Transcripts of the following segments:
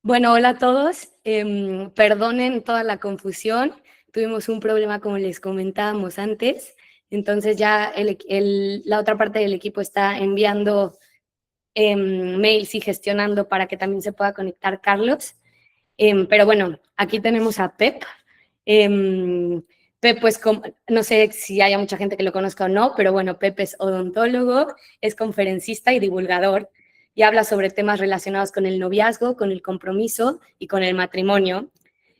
Bueno, hola a todos. Perdonen toda la confusión. Tuvimos un problema, como les comentábamos antes. Entonces ya la otra parte del equipo está enviando mails y gestionando para que también se pueda conectar Carlos. Pero bueno, aquí tenemos a Pep. Pep, pues no sé si haya mucha gente que lo conozca o no, pero bueno, Pep es odontólogo, es conferencista y divulgador y habla sobre temas relacionados con el noviazgo, con el compromiso y con el matrimonio.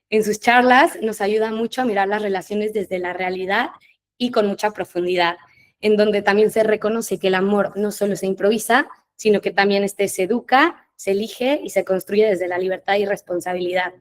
En sus charlas nos ayuda mucho a mirar las relaciones desde la realidad y con mucha profundidad, en donde también se reconoce que el amor no solo se improvisa, sino que también se educa, se elige y se construye desde la libertad y responsabilidad.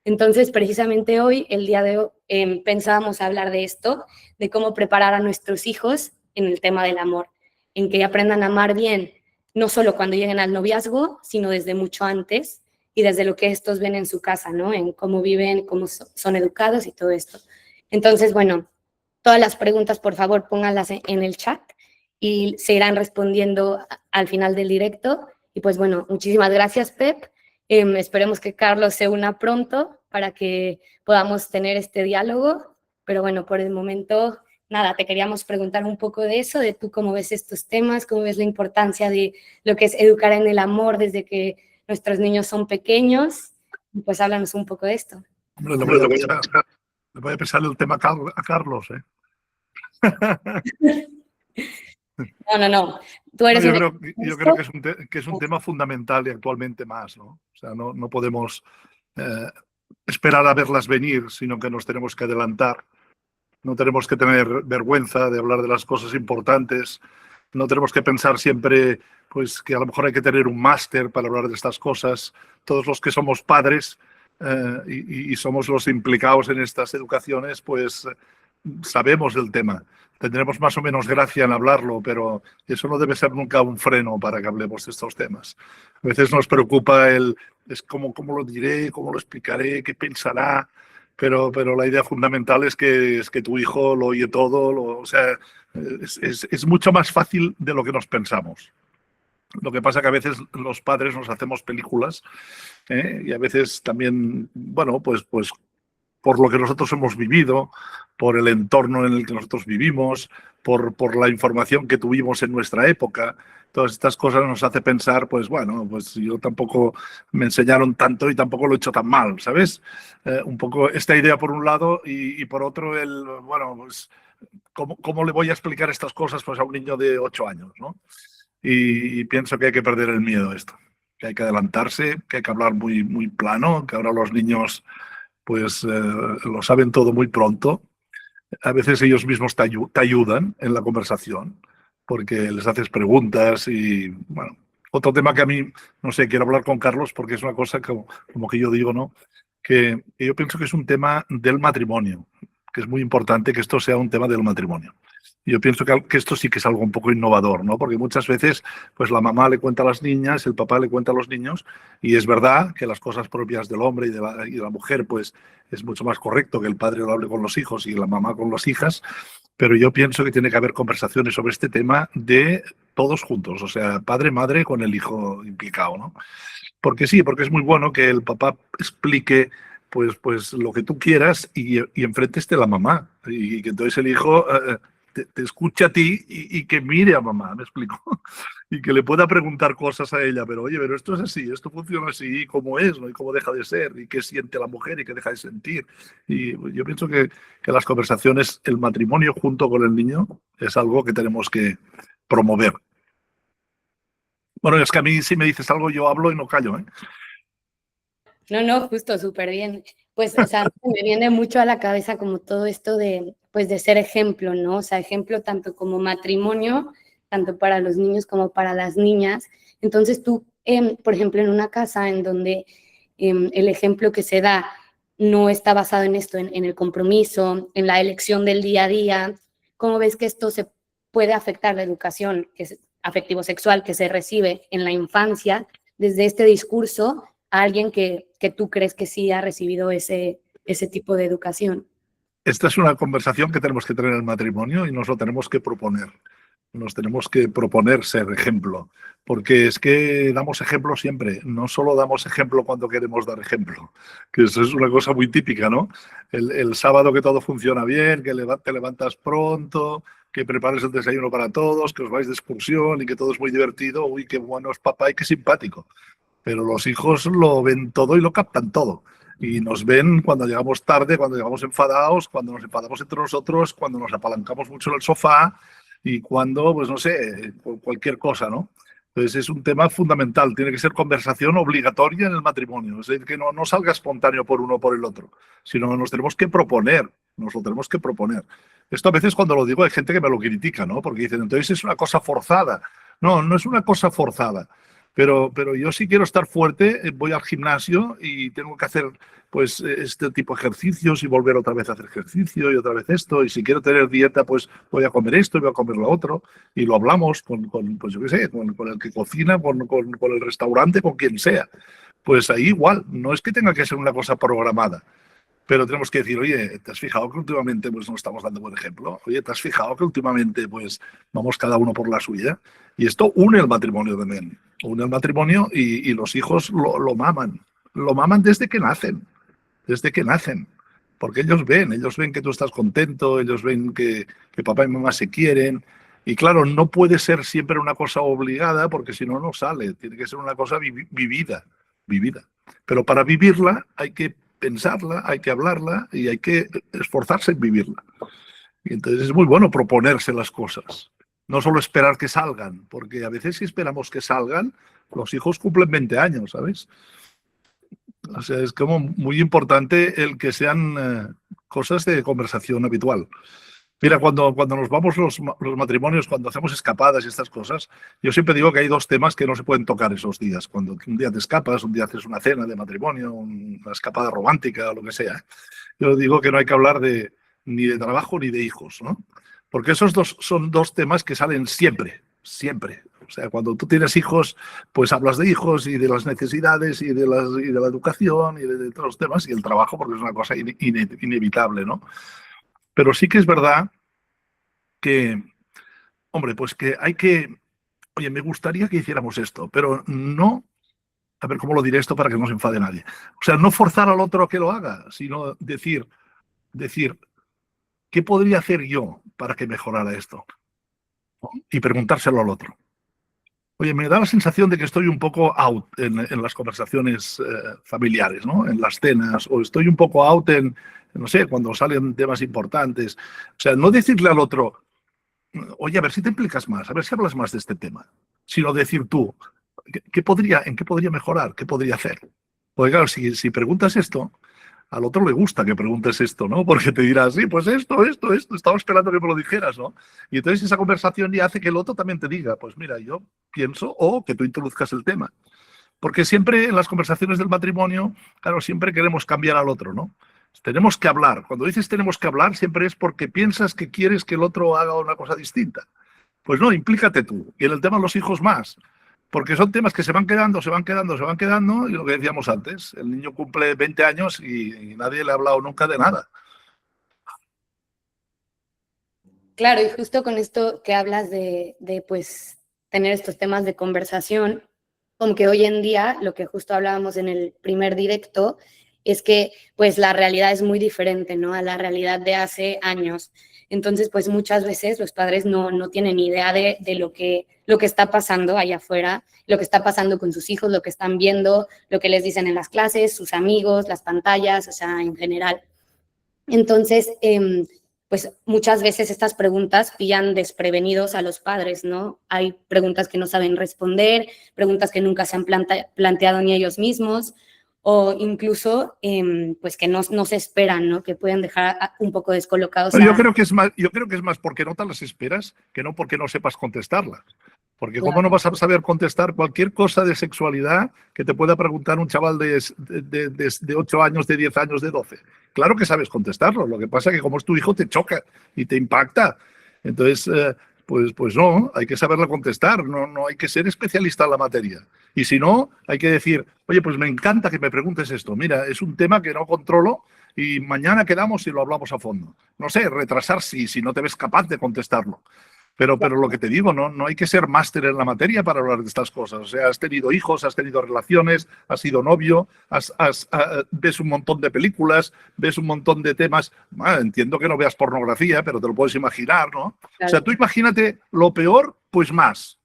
Entonces, precisamente hoy, el día de hoy, pensábamos hablar de esto, de cómo preparar a nuestros hijos en el tema del amor, en que aprendan a amar bien, no solo cuando lleguen al noviazgo, sino desde mucho antes y desde lo que estos ven en su casa, ¿no? En cómo viven, cómo son educados y todo esto. Entonces, bueno, todas las preguntas, por favor, pónganlas en el chat y se irán respondiendo al final del directo. Y pues bueno, muchísimas gracias, Pep. Esperemos que Carlos se una pronto para que podamos tener este diálogo, pero bueno, por el momento, nada, te queríamos preguntar un poco de eso, de tú cómo ves estos temas, cómo ves la importancia de lo que es educar en el amor desde que nuestros niños son pequeños, pues háblanos un poco de esto. Hombre, le voy a pesar el tema a Carlos, ¿eh? No. Tú eres yo creo que es un tema fundamental y actualmente más, ¿no? O sea, no podemos esperar a verlas venir, sino que nos tenemos que adelantar. No tenemos que tener vergüenza de hablar de las cosas importantes. No tenemos que pensar siempre pues, que a lo mejor hay que tener un máster para hablar de estas cosas. Todos los que somos padres y somos los implicados en estas educaciones, pues sabemos del tema. Tendremos más o menos gracia en hablarlo, pero eso no debe ser nunca un freno para que hablemos de estos temas. A veces nos preocupa es cómo lo diré, cómo lo explicaré, qué pensará, pero la idea fundamental es que tu hijo lo oye todo, o sea, es mucho más fácil de lo que nos pensamos. Lo que pasa que a veces los padres nos hacemos películas y a veces también, bueno, pues por lo que nosotros hemos vivido, por el entorno en el que nosotros vivimos, por la información que tuvimos en nuestra época. Todas estas cosas nos hace pensar, pues bueno, pues yo tampoco me enseñaron tanto y tampoco lo he hecho tan mal, ¿sabes? Un poco esta idea por un lado y por otro bueno, pues ¿cómo le voy a explicar estas cosas pues, a un niño de 8 años, ¿no? Y pienso que hay que perder el miedo a esto, que hay que adelantarse, que hay que hablar muy plano, que ahora los niños pues lo saben todo muy pronto. A veces ellos mismos te ayudan en la conversación porque les haces preguntas y, bueno, otro tema que a mí, no sé, quiero hablar con Carlos porque es una cosa como que yo digo, ¿no? Que yo pienso que es un tema del matrimonio, que es muy importante que esto sea un tema del matrimonio. Yo pienso que esto sí que es algo un poco innovador, ¿no? Porque muchas veces pues la mamá le cuenta a las niñas, el papá le cuenta a los niños, y es verdad que las cosas propias del hombre y de la mujer pues es mucho más correcto que el padre lo hable con los hijos y la mamá con las hijas, pero yo pienso que tiene que haber conversaciones sobre este tema de todos juntos, o sea, padre, madre con el hijo implicado, ¿no? Porque sí, porque es muy bueno que el papá explique pues lo que tú quieras y enfrente esté la mamá. Y que entonces el hijo te escuche a ti y que mire a mamá, ¿me explico? Y que le pueda preguntar cosas a ella, pero oye, pero esto es así, esto funciona así, ¿cómo es? ¿No? Y cómo deja de ser, y qué siente la mujer y qué deja de sentir. Y yo pienso que las conversaciones, el matrimonio junto con el niño, es algo que tenemos que promover. Bueno, es que a mí si me dices algo yo hablo y no callo, ¿eh? No, justo, súper bien. Pues, o sea, me viene mucho a la cabeza como todo esto pues, de ser ejemplo, ¿no? O sea, ejemplo tanto como matrimonio, tanto para los niños como para las niñas. Entonces tú, por ejemplo, en una casa en donde el ejemplo que se da no está basado en esto, en el compromiso, en la elección del día a día, ¿cómo ves que esto se puede afectar la educación afectivo-sexual que se recibe en la infancia desde este discurso a alguien que tú crees que sí ha recibido ese tipo de educación? Esta es una conversación que tenemos que tener en el matrimonio y nos lo tenemos que proponer. Nos tenemos que proponer ser ejemplo, porque es que damos ejemplo siempre, no solo damos ejemplo cuando queremos dar ejemplo, que eso es una cosa muy típica, ¿no? El sábado que todo funciona bien, que te levantas pronto, que prepares el desayuno para todos, que os vais de excursión y que todo es muy divertido, uy, qué bueno es papá y qué simpático. Pero los hijos lo ven todo y lo captan todo. Y nos ven cuando llegamos tarde, cuando llegamos enfadados, cuando nos enfadamos entre nosotros, cuando nos apalancamos mucho en el sofá y cuando, pues no sé, cualquier cosa, ¿no? Entonces es un tema fundamental, tiene que ser conversación obligatoria en el matrimonio, es decir, que no salga espontáneo por uno o por el otro, sino nos tenemos que proponer, nos lo tenemos que proponer. Esto a veces cuando lo digo hay gente que me lo critica, ¿no? Porque dicen, entonces es una cosa forzada. No, no es una cosa forzada. Pero yo sí quiero estar fuerte, voy al gimnasio y tengo que hacer pues este tipo de ejercicios y volver otra vez a hacer ejercicio y otra vez esto. Y si quiero tener dieta, pues voy a comer esto y voy a comer lo otro. Y lo hablamos con pues yo qué sé, con el que cocina, con el restaurante, con quien sea. Pues ahí igual, no es que tenga que ser una cosa programada. Pero tenemos que decir, oye, ¿te has fijado que últimamente pues, no estamos dando buen ejemplo? Oye, ¿te has fijado que últimamente pues, vamos cada uno por la suya? Y esto une el matrimonio también. Une el matrimonio y los hijos lo maman. Lo maman desde que nacen. Desde que nacen. Porque ellos ven que tú estás contento, ellos ven que papá y mamá se quieren. Y claro, no puede ser siempre una cosa obligada porque si no, no sale. Tiene que ser una cosa vivida, vivida. Pero para vivirla hay que pensarla, hay que hablarla y hay que esforzarse en vivirla. Y entonces es muy bueno proponerse las cosas, no solo esperar que salgan, porque a veces si esperamos que salgan, los hijos cumplen 20 años, ¿sabes? O sea, es como muy importante el que sean cosas de conversación habitual. Mira, cuando nos vamos los matrimonios, cuando hacemos escapadas y estas cosas, yo siempre digo que hay dos temas que no se pueden tocar esos días. Cuando un día te escapas, un día haces una cena de matrimonio, una escapada romántica o lo que sea. Yo digo que no hay que hablar ni de trabajo ni de hijos, ¿no? Porque esos dos son dos temas que salen siempre, siempre. O sea, cuando tú tienes hijos, pues hablas de hijos y de las necesidades y de la educación y de todos los temas y el trabajo, porque es una cosa inevitable, ¿no? Pero sí que es verdad que, hombre, pues que hay que, oye, me gustaría que hiciéramos esto, pero no, a ver cómo lo diré esto para que no se enfade nadie. O sea, no forzar al otro a que lo haga, sino decir, ¿qué podría hacer yo para que mejorara esto? Y preguntárselo al otro. Oye, me da la sensación de que estoy un poco out en las conversaciones familiares, ¿no? En las cenas, o estoy un poco out no sé, cuando salen temas importantes. O sea, no decirle al otro, oye, a ver si te implicas más, a ver si hablas más de este tema, sino decir tú, ¿en qué podría mejorar? ¿Qué podría hacer? Porque claro, si preguntas esto, al otro le gusta que preguntes esto, ¿no? Porque te dirá, sí, pues esto, estaba esperando que me lo dijeras, ¿no? Y entonces esa conversación ya hace que el otro también te diga, pues mira, yo pienso, o que tú introduzcas el tema. Porque siempre en las conversaciones del matrimonio, claro, siempre queremos cambiar al otro, ¿no? Tenemos que hablar. Cuando dices tenemos que hablar, siempre es porque piensas que quieres que el otro haga una cosa distinta. Pues no, implícate tú. Y en el tema de los hijos más. Porque son temas que se van quedando, se van quedando, se van quedando, y lo que decíamos antes, el niño cumple 20 años y nadie le ha hablado nunca de nada. Claro, y justo con esto que hablas de pues tener estos temas de conversación, como que hoy en día, lo que justo hablábamos en el primer directo, es que pues la realidad es muy diferente, ¿no? A la realidad de hace años. Entonces, pues muchas veces los padres no tienen idea de lo que está pasando allá afuera, lo que está pasando con sus hijos, lo que están viendo, lo que les dicen en las clases, sus amigos, las pantallas, o sea, en general. Entonces, pues muchas veces estas preguntas pillan desprevenidos a los padres, ¿no? Hay preguntas que no saben responder, preguntas que nunca se han planteado ni ellos mismos, o incluso pues que no se esperan, ¿no? Que pueden dejar un poco descolocados. Yo creo que es más porque no te las esperas que no porque no sepas contestarlas. Porque claro, ¿cómo no vas a saber contestar cualquier cosa de sexualidad que te pueda preguntar un chaval de 8 años, de 10 años, de 12? Claro que sabes contestarlo. Lo que pasa es que como es tu hijo te choca y te impacta. Entonces, pues no, hay que saberlo contestar. No hay que ser especialista en la materia. Y si no, hay que decir, oye, pues me encanta que me preguntes esto. Mira, es un tema que no controlo y mañana quedamos y lo hablamos a fondo. No sé, retrasar si no te ves capaz de contestarlo. Pero lo que te digo, no hay que ser máster en la materia para hablar de estas cosas. O sea, has tenido hijos, has tenido relaciones, has sido novio, ves un montón de películas, ves un montón de temas. Bueno, entiendo que no veas pornografía, pero te lo puedes imaginar, ¿no? Claro. O sea, tú imagínate lo peor, pues más.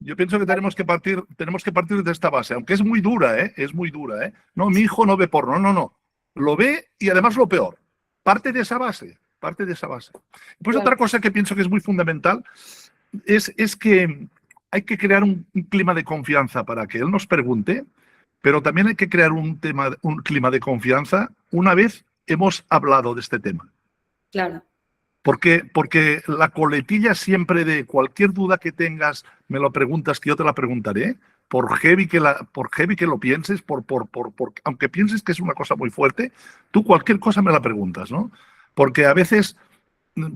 Yo pienso que tenemos que partir de esta base, aunque es muy dura, ¿eh? Es muy dura, ¿eh? No, mi hijo no ve porno, no. Lo ve y además lo peor. Parte de esa base. Pues Claro. otra cosa que pienso que es muy fundamental es que hay que crear un clima de confianza para que él nos pregunte, pero también hay que crear un clima de confianza una vez hemos hablado de este tema. Claro. Porque la coletilla siempre de cualquier duda que tengas, me lo preguntas, que yo te la preguntaré, por heavy que lo pienses, aunque pienses que es una cosa muy fuerte, tú cualquier cosa me la preguntas, ¿no? Porque a veces,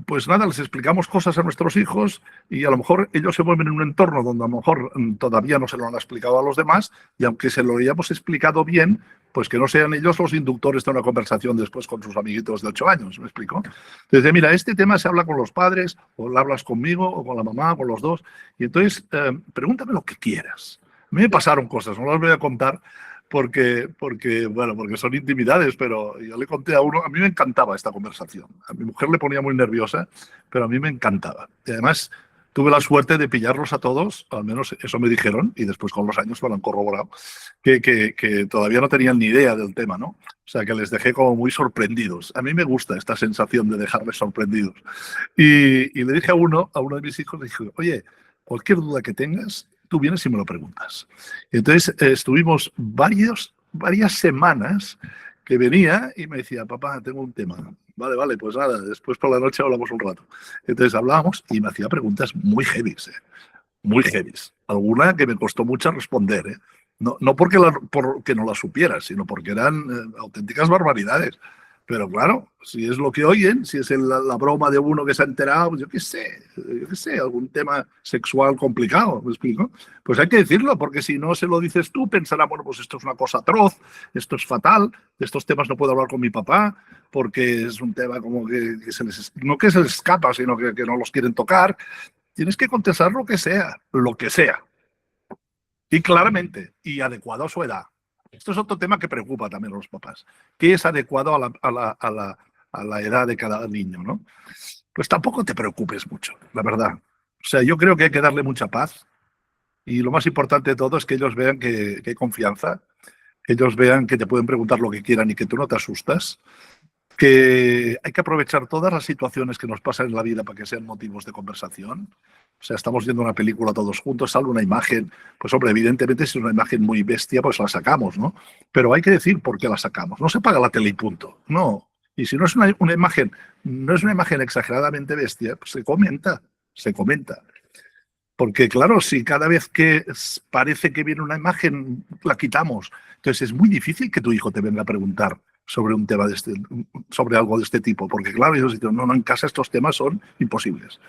pues nada, les explicamos cosas a nuestros hijos y a lo mejor ellos se mueven en un entorno donde a lo mejor todavía no se lo han explicado a los demás, y aunque se lo hayamos explicado bien, pues que no sean ellos los inductores de una conversación después con sus amiguitos de 8 años, ¿me explico? Entonces, mira, este tema se habla con los padres, o lo hablas conmigo, o con la mamá, o con los dos, y entonces pregúntame lo que quieras. A mí me pasaron cosas, no las voy a contar porque son intimidades, pero yo le conté a uno, a mí me encantaba esta conversación. A mi mujer le ponía muy nerviosa, pero a mí me encantaba. Y además tuve la suerte de pillarlos a todos, al menos eso me dijeron, y después con los años me lo han corroborado, que todavía no tenían ni idea del tema, ¿no? O sea, que les dejé como muy sorprendidos. A mí me gusta esta sensación de dejarles sorprendidos. Y le dije a uno de mis hijos, le dije, oye, cualquier duda que tengas, tú vienes y me lo preguntas. Y entonces estuvimos varias semanas que venía y me decía, papá, tengo un tema. Vale, pues nada, después por la noche hablamos un rato. Entonces hablábamos y me hacía preguntas muy heavies, muy heavies. Alguna que me costó mucho responder, ¿eh? No porque no la supiera, sino porque eran auténticas barbaridades. Pero claro, si es lo que oyen, si es la broma de uno que se ha enterado, pues yo qué sé, algún tema sexual complicado, ¿me explico? Pues hay que decirlo, porque si no se lo dices tú, pensará, bueno, pues esto es una cosa atroz, esto es fatal, de estos temas no puedo hablar con mi papá, porque es un tema como no que se les escapa, sino que no los quieren tocar. Tienes que contestar lo que sea. Y claramente, y adecuado a su edad. Esto es otro tema que preocupa también a los papás. ¿Qué es adecuado a la edad de cada niño, ¿no? Pues tampoco te preocupes mucho, la verdad. O sea, yo creo que hay que darle mucha paz, y lo más importante de todo es que ellos vean que hay confianza, que ellos vean que te pueden preguntar lo que quieran y que tú no te asustas, que hay que aprovechar todas las situaciones que nos pasan en la vida para que sean motivos de conversación. O sea, estamos viendo una película todos juntos, sale una imagen, pues hombre, evidentemente si es una imagen muy bestia, pues la sacamos, ¿no? Pero hay que decir por qué la sacamos. No se apaga la tele y punto. No. Y si no es una imagen, no es una imagen exageradamente bestia, pues se comenta. Porque claro, si cada vez que parece que viene una imagen, la quitamos. Entonces es muy difícil que tu hijo te venga a preguntar sobre un tema sobre algo de este tipo, porque claro, ellos dicen, no, en casa estos temas son imposibles.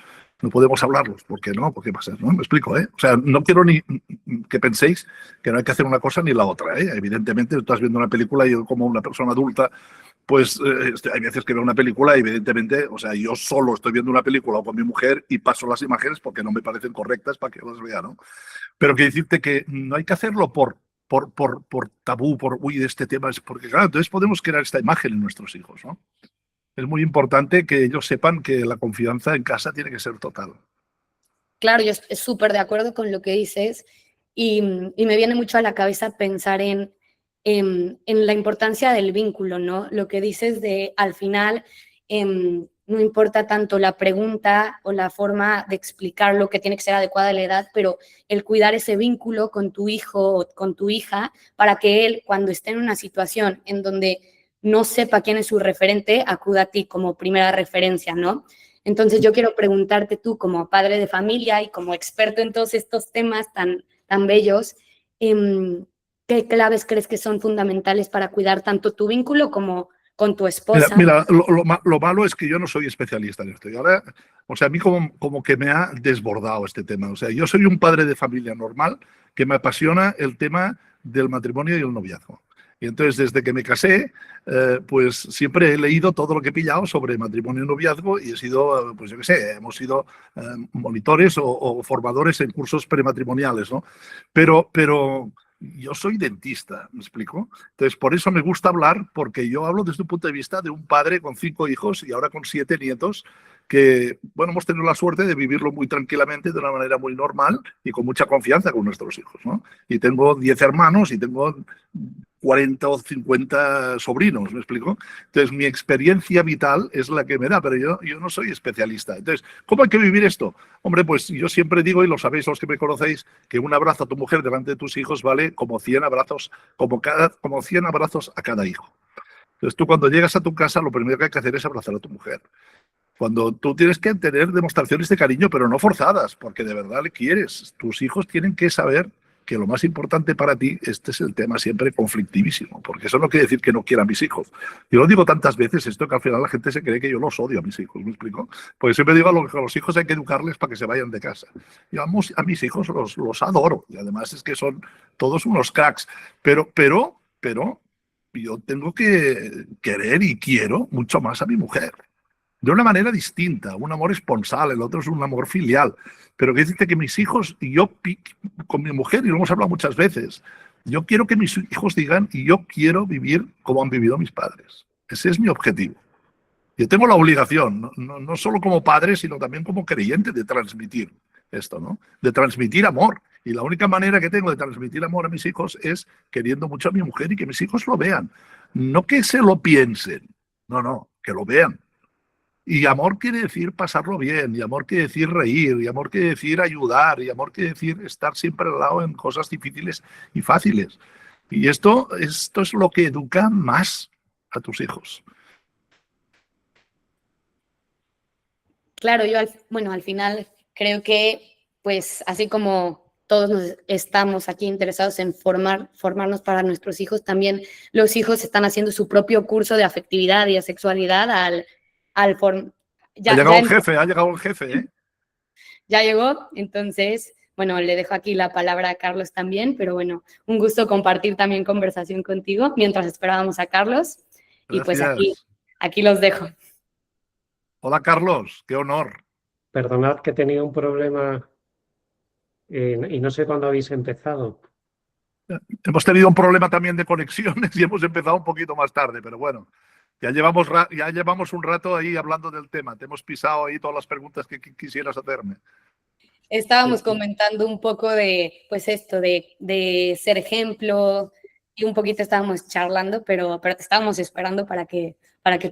No podemos hablarlos. ¿Por qué no? ¿Por qué pasa? ¿No? Me explico, ¿eh? O sea, no quiero ni que penséis que no hay que hacer una cosa ni la otra, ¿eh? Evidentemente, tú estás viendo una película y yo como una persona adulta, pues hay veces que veo una película y evidentemente, o sea, yo solo estoy viendo una película o con mi mujer y paso las imágenes porque no me parecen correctas para que las vea, ¿no? Pero que decirte que no hay que hacerlo por tabú, uy, de este tema, es porque claro, entonces podemos crear esta imagen en nuestros hijos, ¿no? Es muy importante que ellos sepan que la confianza en casa tiene que ser total. Claro, yo estoy súper de acuerdo con lo que dices y me viene mucho a la cabeza pensar en la importancia del vínculo, ¿no? Lo que dices de al final no importa tanto la pregunta o la forma de explicar lo que tiene que ser adecuada a la edad, pero el cuidar ese vínculo con tu hijo o con tu hija para que él, cuando esté en una situación en donde no sepa quién es su referente, acuda a ti como primera referencia, ¿no? Entonces yo quiero preguntarte tú como padre de familia y como experto en todos estos temas tan bellos, ¿qué claves crees que son fundamentales para cuidar tanto tu vínculo como con tu esposa? Mira, lo malo es que yo no soy especialista en esto. Y ahora, o sea, a mí como que me ha desbordado este tema. O sea, yo soy un padre de familia normal que me apasiona el tema del matrimonio y el noviazgo. Y entonces, desde que me casé, pues siempre he leído todo lo que he pillado sobre matrimonio y noviazgo y he sido, pues yo qué sé, hemos sido monitores o formadores en cursos prematrimoniales, ¿no? Pero yo soy dentista, ¿me explico? Entonces, por eso me gusta hablar, porque yo hablo desde un punto de vista de un padre con 5 hijos y ahora con 7 nietos, que, bueno, hemos tenido la suerte de vivirlo muy tranquilamente, de una manera muy normal y con mucha confianza con nuestros hijos, ¿no? Y tengo 10 hermanos y tengo 40 o 50 sobrinos, ¿me explico? Entonces, mi experiencia vital es la que me da, pero yo no soy especialista. Entonces, ¿cómo hay que vivir esto? Hombre, pues yo siempre digo, y lo sabéis los que me conocéis, que un abrazo a tu mujer delante de tus hijos vale como 100 abrazos, como 100 abrazos a cada hijo. Entonces, tú cuando llegas a tu casa, lo primero que hay que hacer es abrazar a tu mujer. Cuando tú tienes que tener demostraciones de cariño, pero no forzadas, porque de verdad le quieres. Tus hijos tienen que saber que lo más importante para ti, este es el tema siempre conflictivísimo, porque eso no quiere decir que no quiera a mis hijos. Yo lo digo tantas veces esto que al final la gente se cree que yo los odio a mis hijos, ¿me explico? Porque siempre digo que a los hijos hay que educarles para que se vayan de casa. Yo a mis hijos los adoro y además es que son todos unos cracks, pero yo tengo que querer y quiero mucho más a mi mujer de una manera distinta, un amor esponsal, el otro es un amor filial. Pero que dice que mis hijos, y yo con mi mujer, y lo hemos hablado muchas veces, yo quiero que mis hijos digan, y yo quiero vivir como han vivido mis padres. Ese es mi objetivo. Yo tengo la obligación, no solo como padre, sino también como creyente, de transmitir esto, ¿no? De transmitir amor. Y la única manera que tengo de transmitir amor a mis hijos es queriendo mucho a mi mujer y que mis hijos lo vean. No que se lo piensen, no, que lo vean. Y amor quiere decir pasarlo bien, y amor quiere decir reír, y amor quiere decir ayudar, y amor quiere decir estar siempre al lado en cosas difíciles y fáciles. Y esto es lo que educa más a tus hijos. Claro, yo al final creo que, pues, así como todos estamos aquí interesados en formarnos para nuestros hijos, también los hijos están haciendo su propio curso de afectividad y de sexualidad Ha llegado el jefe, ¿eh? Ya llegó, entonces, bueno, le dejo aquí la palabra a Carlos también, pero bueno, un gusto compartir también conversación contigo mientras esperábamos a Carlos. Y pues aquí los dejo. Hola, Carlos, qué honor. Perdonad que he tenido un problema y no sé cuándo habéis empezado. Hemos tenido un problema también de conexiones y hemos empezado un poquito más tarde, pero bueno, ya llevamos un rato ahí hablando del tema. Te hemos pisado ahí todas las preguntas que quisieras hacerme. Estábamos comentando un poco de, pues esto, de ser ejemplo y un poquito estábamos charlando, pero te estábamos esperando para que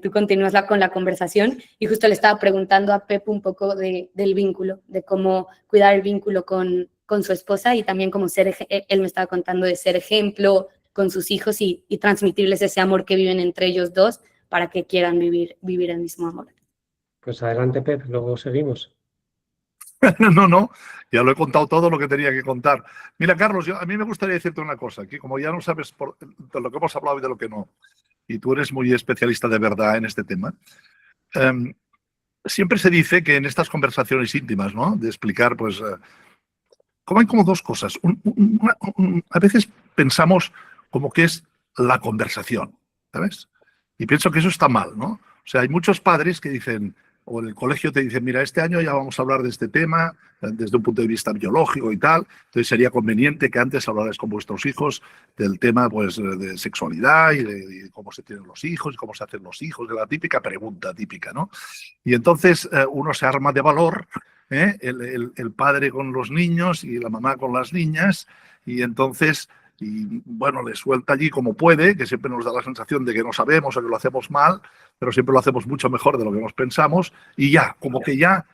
tú continúes con la conversación y justo le estaba preguntando a Pep un poco del vínculo, de cómo cuidar el vínculo con su esposa y también como él me estaba contando de ser ejemplo con sus hijos y transmitirles ese amor que viven entre ellos dos para que quieran vivir el mismo amor. Pues adelante, Pep, luego seguimos. No, ya lo he contado todo lo que tenía que contar. Mira, Carlos, a mí me gustaría decirte una cosa, que como ya no sabes de lo que hemos hablado y de lo que no, y tú eres muy especialista de verdad en este tema, siempre se dice que en estas conversaciones íntimas, ¿no? De explicar, pues, como hay como dos cosas. A veces pensamos como que es la conversación, ¿sabes? Y pienso que eso está mal, ¿no? O sea, hay muchos padres que dicen, o en el colegio te dicen, mira, este año ya vamos a hablar de este tema desde un punto de vista biológico y tal, entonces sería conveniente que antes hablarais con vuestros hijos del tema, pues, de sexualidad y de cómo se tienen los hijos y cómo se hacen los hijos, de la típica pregunta típica, ¿no? Y entonces uno se arma de valor, el padre con los niños y la mamá con las niñas, y entonces, y bueno, le suelta allí como puede, que siempre nos da la sensación de que no sabemos o que lo hacemos mal, pero siempre lo hacemos mucho mejor de lo que nos pensamos, y ya, como que ya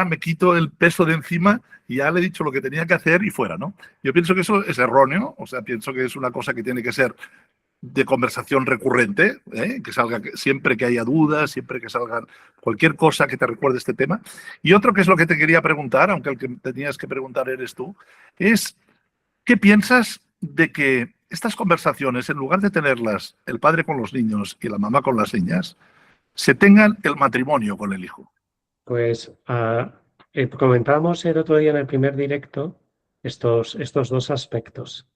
me quito el peso de encima y ya le he dicho lo que tenía que hacer y fuera, ¿no? Yo pienso que eso es erróneo, o sea, pienso que es una cosa que tiene que ser de conversación recurrente, que salga siempre que haya dudas, siempre que salgan cualquier cosa que te recuerde este tema. Y otro que es lo que te quería preguntar, aunque el que tenías que preguntar eres tú, es ¿qué piensas de que estas conversaciones, en lugar de tenerlas el padre con los niños y la mamá con las niñas, se tengan el matrimonio con el hijo? Pues comentábamos el otro día en el primer directo estos dos aspectos.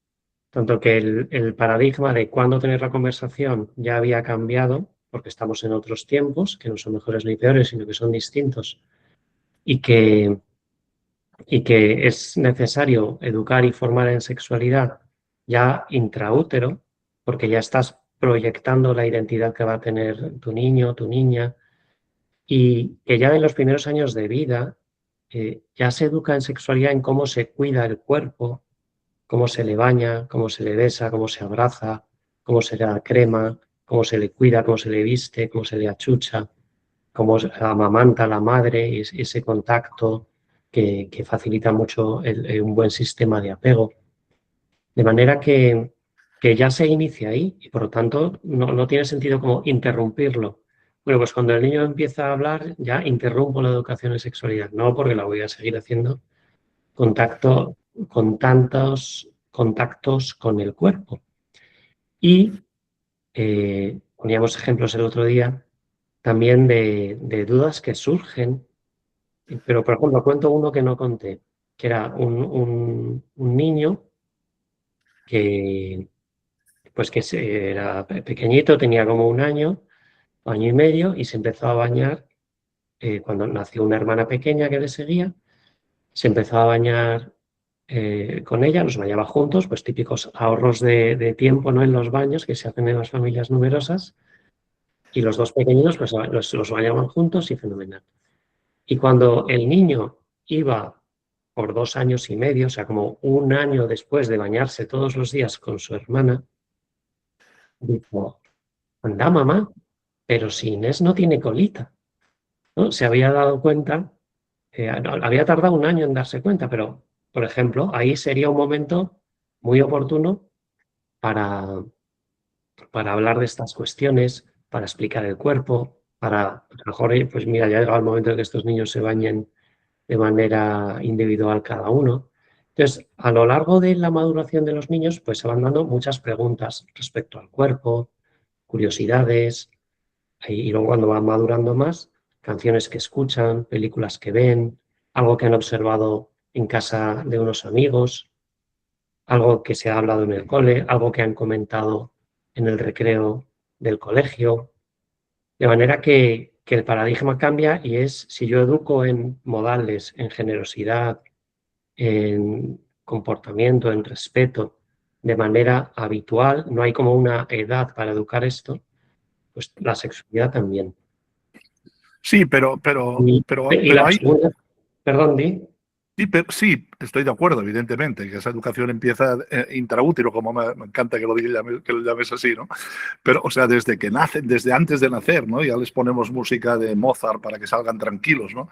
Tanto que el paradigma de cuándo tener la conversación ya había cambiado, porque estamos en otros tiempos, que no son mejores ni peores, sino que son distintos, y que es necesario educar y formar en sexualidad ya intraútero, porque ya estás proyectando la identidad que va a tener tu niño, tu niña, y que ya en los primeros años de vida ya se educa en sexualidad, en cómo se cuida el cuerpo, cómo se le baña, cómo se le besa, cómo se abraza, cómo se le da crema, cómo se le cuida, cómo se le viste, cómo se le achucha, cómo amamanta a la madre, ese contacto que facilita mucho un buen sistema de apego. De manera que ya se inicia ahí y por lo tanto no tiene sentido como interrumpirlo. Bueno, pues cuando el niño empieza a hablar ya interrumpo la educación en sexualidad, no porque la voy a seguir haciendo contacto con tantos contactos con el cuerpo. Y poníamos ejemplos el otro día también de dudas que surgen, pero por ejemplo cuento uno que no conté, que era un niño que pues que era pequeñito, tenía como un año y medio, y se empezó a bañar cuando nació una hermana pequeña que le seguía, se empezó a bañar con ella, nos bañaba juntos, pues típicos ahorros de tiempo, ¿no? En los baños que se hacen en las familias numerosas, y los dos pequeñitos pues los bañaban juntos y fenomenal. Y cuando el niño iba por 2 años y medio, o sea, como un año después de bañarse todos los días con su hermana, dijo: anda, mamá, pero si Inés no tiene colita, ¿no? Se había dado cuenta, había tardado un año en darse cuenta, pero, por ejemplo, ahí sería un momento muy oportuno para, para hablar de estas cuestiones, para explicar el cuerpo, para, a lo mejor, pues mira, ya ha llegado el momento de que estos niños se bañen de manera individual cada uno. Entonces, a lo largo de la maduración de los niños, pues se van dando muchas preguntas respecto al cuerpo, curiosidades, y luego cuando van madurando más, canciones que escuchan, películas que ven, algo que han observado en casa de unos amigos, algo que se ha hablado en el cole, algo que han comentado en el recreo del colegio. De manera que el paradigma cambia y es, si yo educo en modales, en generosidad, en comportamiento, en respeto, de manera habitual, no hay como una edad para educar esto, pues la sexualidad también. Sí, Y pero la hay, segunda, perdón, Di. sí, estoy de acuerdo, evidentemente, que esa educación empieza intraútero, como me encanta que lo llames así, ¿no? Pero, o sea, desde que nacen, desde antes de nacer, ¿no? Ya les ponemos música de Mozart para que salgan tranquilos, ¿no?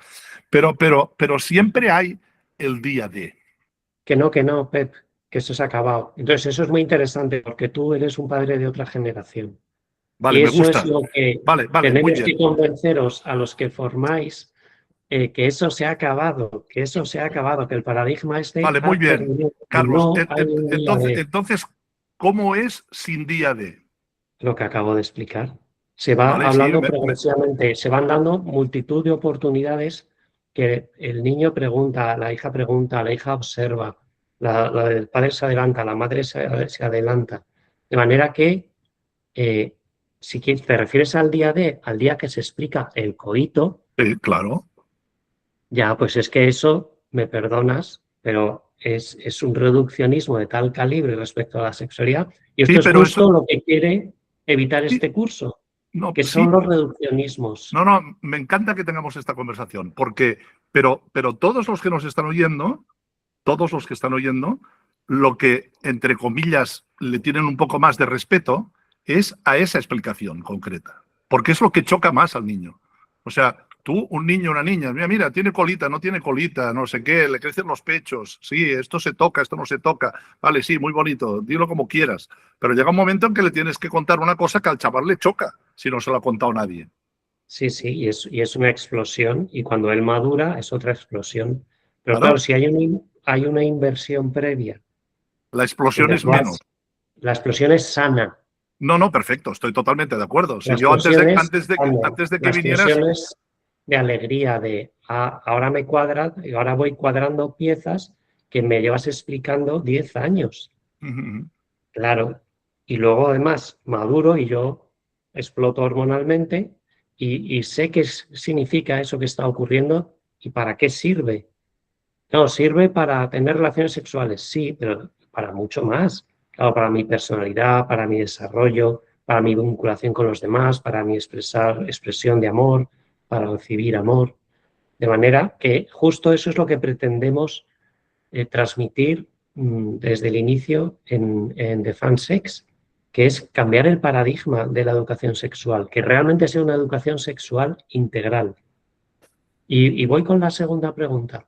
Pero siempre hay el día de. Que no, Pep, que eso se ha acabado. Entonces, eso es muy interesante porque tú eres un padre de otra generación. Vale, Y me eso es gusta. lo que Vale, vale, muy tenemos que bien. convenceros a los que formáis, que eso se ha acabado, que eso se ha acabado, que el paradigma este Vale, muy ha bien. terminado y Carlos, no hay un día de entonces, ¿cómo es sin día de? lo que acabo de explicar. Se va Vale, sí, hablando progresivamente, se van dando multitud de oportunidades que el niño pregunta, la hija pregunta, la hija observa, el padre se adelanta, la madre se adelanta. De manera que, si te refieres al día de, al día que se explica el coito, sí, claro. ya, pues es que eso, me perdonas, pero es un reduccionismo de tal calibre respecto a la sexualidad, y Sí, esto es pero eso, justo lo que quiere evitar sí, este curso, no, que sí, son los reduccionismos. no, me encanta que tengamos esta conversación, porque, pero todos los que nos están oyendo, todos los que están oyendo, lo que, entre comillas, le tienen un poco más de respeto es a esa explicación concreta, porque es lo que choca más al niño. O sea, tú, un niño, una niña, mira, tiene colita, no tiene colita, no sé qué, le crecen los pechos, sí, esto se toca, esto no se toca, vale, sí, muy bonito, dilo como quieras, pero llega un momento en que le tienes que contar una cosa que al chaval le choca, si no se lo ha contado nadie. Sí, sí, y es una explosión, y cuando él madura es otra explosión. Pero claro, Claro, si hay una inversión previa, la explosión donde es menos. la explosión es sana, No, no, perfecto, estoy totalmente de acuerdo. la Si yo explosión es sana, antes de la que vinieras, explosión es de alegría, de ahora me cuadra, y ahora voy cuadrando piezas que me llevas explicando 10 años. Claro. Y luego además maduro y yo exploto hormonalmente y sé qué significa eso que está ocurriendo y para qué sirve. No, sirve para tener relaciones sexuales, sí, pero para mucho más. Claro, para mi personalidad, para mi desarrollo, para mi vinculación con los demás, para mi expresión de amor, para recibir amor. De manera que justo eso es lo que pretendemos transmitir desde el inicio en The Fun Sex, que es cambiar el paradigma de la educación sexual, que realmente sea una educación sexual integral. Y voy con la segunda pregunta.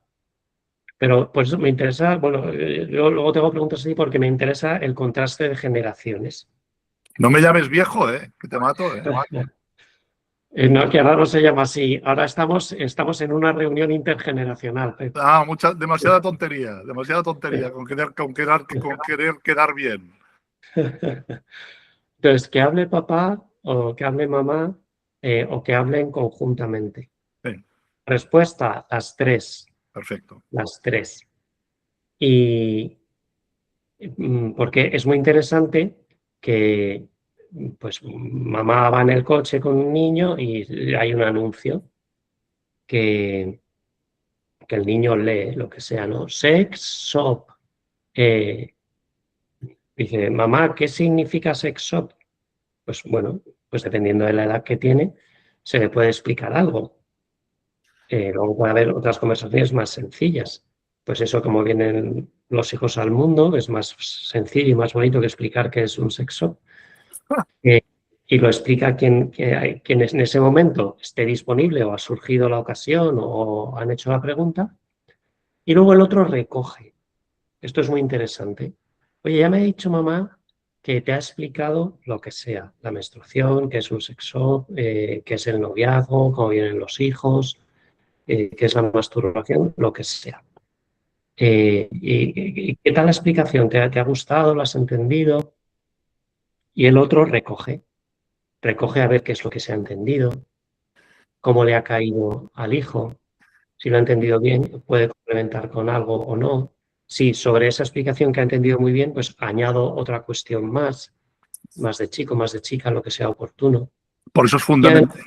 Pero por eso me interesa, bueno, yo luego tengo preguntas así porque me interesa el contraste de generaciones. No me llames viejo, que te mato. No, que ahora no se llama así. Ahora estamos en una reunión intergeneracional, Pep. Ah, demasiada tontería con querer quedar bien. Entonces, que hable papá o que hable mamá o que hablen conjuntamente. Sí, Respuesta, las tres. perfecto. Las tres. Y porque es muy interesante que pues mamá va en el coche con un niño y hay un anuncio que el niño lee, lo que sea, ¿no? Sex shop. Dice, mamá, ¿qué significa sex shop? Pues bueno, pues dependiendo de la edad que tiene, se le puede explicar algo. Luego puede haber otras conversaciones más sencillas. Pues eso, como vienen los hijos al mundo, es más sencillo y más bonito que explicar qué es un sex shop. Y lo explica quien en ese momento esté disponible o ha surgido la ocasión o han hecho la pregunta. Y luego el otro recoge. Esto es muy interesante. Oye, ya me ha dicho mamá que te ha explicado lo que sea, la menstruación, qué es un sexo, qué es el noviazgo, cómo vienen los hijos, qué es la masturbación, lo que sea. Y qué tal la explicación? ¿Te ha gustado? ¿Lo has entendido? Y el otro recoge a ver qué es lo que se ha entendido, cómo le ha caído al hijo, si lo ha entendido bien, puede complementar con algo o no. Si sobre esa explicación que ha entendido muy bien, pues añado otra cuestión más de chico, más de chica, lo que sea oportuno. Por eso es Y además, fundamental.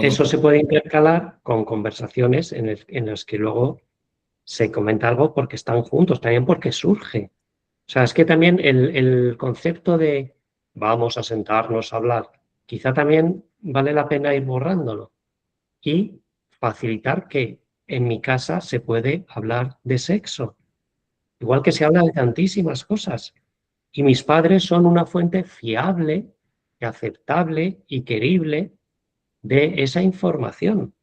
eso se puede intercalar con conversaciones en las que luego se comenta algo porque están juntos, también porque surge. O sea, es que también el concepto de vamos a sentarnos a hablar, quizá también vale la pena ir borrándolo y facilitar que en mi casa se puede hablar de sexo, igual que se habla de tantísimas cosas. Y mis padres son una fuente fiable, aceptable y querible de esa información,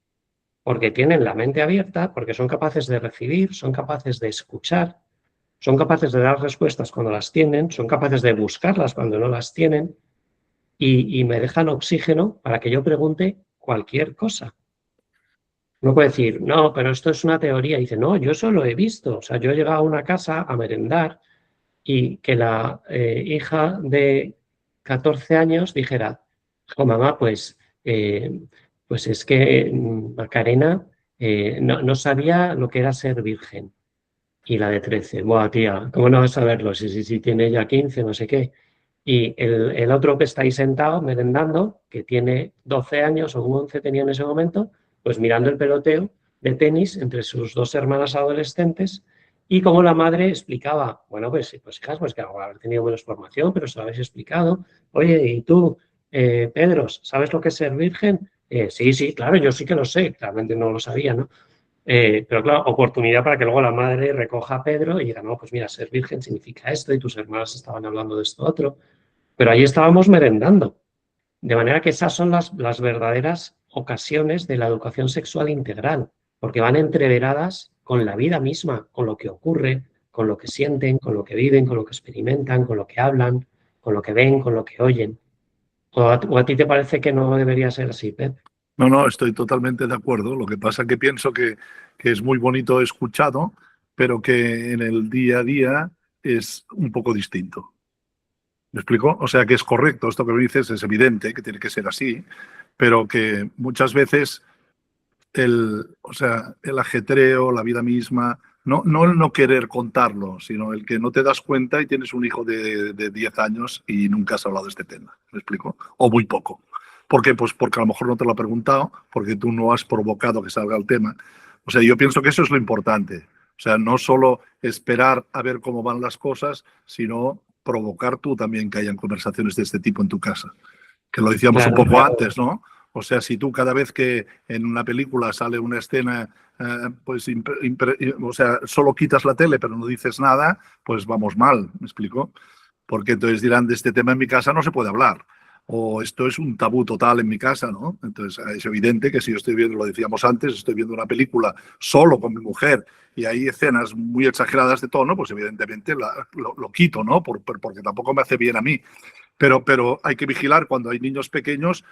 porque tienen la mente abierta, porque son capaces de recibir, son capaces de escuchar, son capaces de dar respuestas cuando las tienen, son capaces de buscarlas cuando no las tienen y me dejan oxígeno para que yo pregunte cualquier cosa. No puede decir, no, pero esto es una teoría. Y dice, no, yo eso lo he visto. O sea, yo he llegado a una casa a merendar y que la hija de 14 años dijera, oh, mamá, pues es que Macarena no sabía lo que era ser virgen. Y la de 13, buah, tía, ¿cómo no vas a saberlo? Si tiene ya 15, no sé qué. Y el otro que está ahí sentado, merendando, que tiene 12 años o 11 tenía en ese momento, pues mirando el peloteo de tenis entre sus dos hermanas adolescentes y como la madre explicaba, bueno, pues hijas, pues que haber tenido menos formación, pero se lo habéis explicado. Oye, ¿y tú, Pedro, sabes lo que es ser virgen? Sí, sí, claro, yo sí que lo sé, claramente no lo sabía, ¿no? Pero claro, oportunidad para que luego la madre recoja a Pedro y diga, no, pues mira, ser virgen significa esto y tus hermanas estaban hablando de esto otro. Pero ahí estábamos merendando. De manera que esas son las verdaderas ocasiones de la educación sexual integral, porque van entreveradas con la vida misma, con lo que ocurre, con lo que sienten, con lo que viven, con lo que experimentan, con lo que hablan, con lo que ven, con lo que oyen. O a ti te parece que no debería ser así, Pep? No, estoy totalmente de acuerdo. Lo que pasa es que pienso que es muy bonito escuchado, pero que en el día a día es un poco distinto. ¿Me explico? O sea, que es correcto, esto que me dices es evidente, que tiene que ser así, pero que muchas veces el ajetreo, la vida misma, No el no querer contarlo, sino el que no te das cuenta y tienes un hijo de 10 años y nunca has hablado de este tema. ¿Me explico? O muy poco. ¿Por qué? Pues porque a lo mejor no te lo ha preguntado, porque tú no has provocado que salga el tema. O sea, yo pienso que eso es lo importante. O sea, no solo esperar a ver cómo van las cosas, sino provocar tú también que hayan conversaciones de este tipo en tu casa. Que lo decíamos un Claro, poco claro. antes, ¿no? O sea, si tú cada vez que en una película sale una escena, pues, o sea, solo quitas la tele pero no dices nada, pues vamos mal, ¿me explico? Porque entonces dirán, de este tema en mi casa no se puede hablar. O esto es un tabú total en mi casa, ¿no? Entonces es evidente que si yo estoy viendo, lo decíamos antes, estoy viendo una película solo con mi mujer y hay escenas muy exageradas de tono, pues evidentemente lo quito, ¿no? Porque tampoco me hace bien a mí. Pero hay que vigilar cuando hay niños pequeños,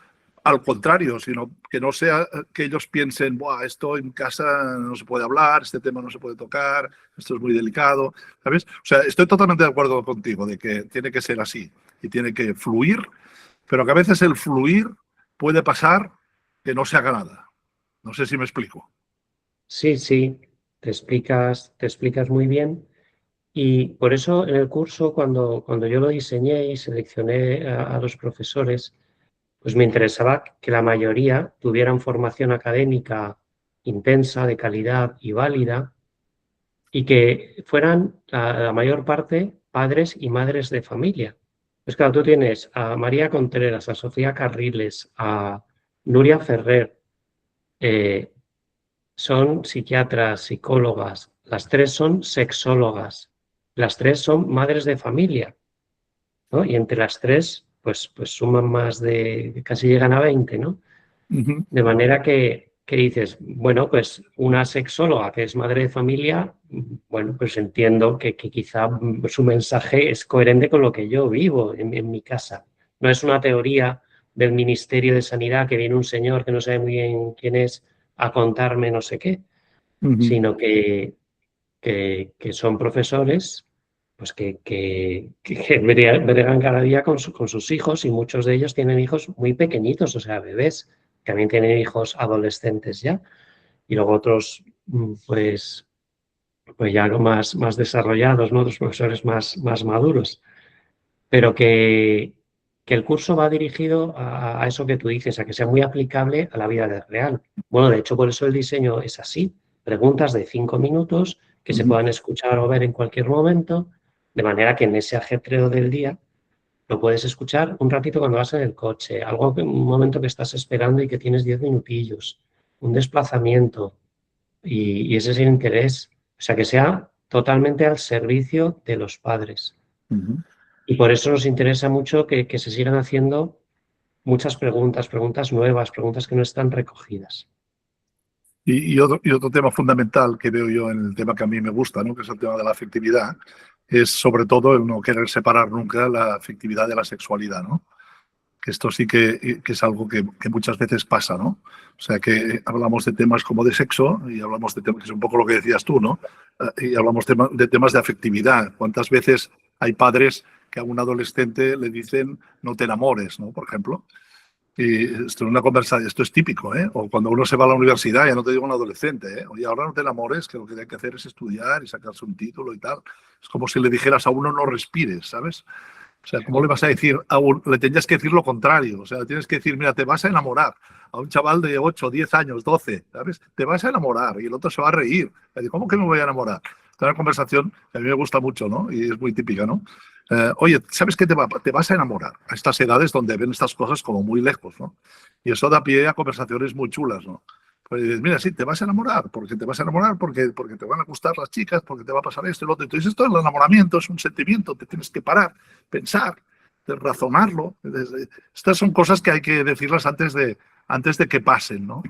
al contrario, sino que no sea que ellos piensen, Buah, esto en casa no se puede hablar, este tema no se puede tocar, esto es muy delicado, ¿sabes? O sea, estoy totalmente de acuerdo contigo de que tiene que ser así y tiene que fluir, pero que a veces el fluir puede pasar que no se haga nada. No sé si me explico. Sí, sí, te explicas muy bien. Y por eso en el curso, cuando yo lo diseñé y seleccioné a los profesores, pues me interesaba que la mayoría tuvieran formación académica intensa, de calidad y válida, y que fueran la mayor parte padres y madres de familia. Pues claro, tú tienes a María Contreras, a Sofía Carriles, a Nuria Ferrer, eh, son psiquiatras, psicólogas, las tres son sexólogas, las tres son madres de familia, ¿no? Y entre las tres, pues suman más de, casi llegan a 20, ¿no? Ujú. De manera que dices, bueno, pues una sexóloga que es madre de familia, bueno, pues entiendo que quizá su mensaje es coherente con lo que yo vivo en mi casa. No es una teoría del Ministerio de Sanidad que viene un señor que no sabe muy bien quién es a contarme no sé qué, Ujú. sino que son profesores pues que bregan cada día con sus hijos y muchos de ellos tienen hijos muy pequeñitos, o sea, bebés, también tienen hijos adolescentes ya, y luego otros pues ya más desarrollados, ¿no? Otros profesores más maduros, pero que el curso va dirigido a eso que tú dices, a que sea muy aplicable a la vida real. Bueno, de hecho, por eso el diseño es así. Preguntas de 5 minutos que se Ujú. puedan escuchar o ver en cualquier momento, de manera que en ese ajetreo del día lo puedes escuchar un ratito cuando vas en el coche, un momento que estás esperando y que tienes 10 minutillos, un desplazamiento, y ese es el interés. O sea, que sea totalmente al servicio de los padres. Ujú. Y por eso nos interesa mucho que se sigan haciendo muchas preguntas, preguntas nuevas, preguntas que no están recogidas. Y otro tema fundamental que veo yo en el tema que a mí me gusta, ¿no? Que es el tema de la afectividad, es sobre todo el no querer separar nunca la afectividad de la sexualidad, ¿no? Que esto sí que es algo que muchas veces pasa, ¿no? O sea, que hablamos de temas como de sexo y hablamos de temas, que es un poco lo que decías tú, ¿no? Y hablamos de temas de afectividad. ¿Cuántas veces hay padres que a un adolescente le dicen no te enamores, ¿no? Por ejemplo. Y esto es una conversación, esto es típico, ¿eh? O cuando uno se va a la universidad, ya no te digo un adolescente, ¿eh? Oye, ahora no te enamores, que lo que hay que hacer es estudiar y sacarse un título y tal. Es como si le dijeras a uno no respires, ¿sabes? O sea, ¿cómo le vas a decir a un, le tendrías que decir lo contrario? O sea, tienes que decir, mira, te vas a enamorar a un chaval de 8, 10 años, 12, ¿sabes? Te vas a enamorar y el otro se va a reír. ¿Cómo que me voy a enamorar? Es una conversación que a mí me gusta mucho, ¿no? Y es muy típica, ¿no? Oye, ¿sabes qué te vas a enamorar? A estas edades donde ven estas cosas como muy lejos, ¿no? Y eso da pie a conversaciones muy chulas, ¿no? Pues dices, mira, sí, te vas a enamorar, porque te vas a enamorar, porque te van a gustar las chicas, porque te va a pasar esto y lo otro. Entonces, esto, el enamoramiento es un sentimiento, te tienes que parar, pensar, de razonarlo. Estas son cosas que hay que decirlas antes de que pasen, ¿no?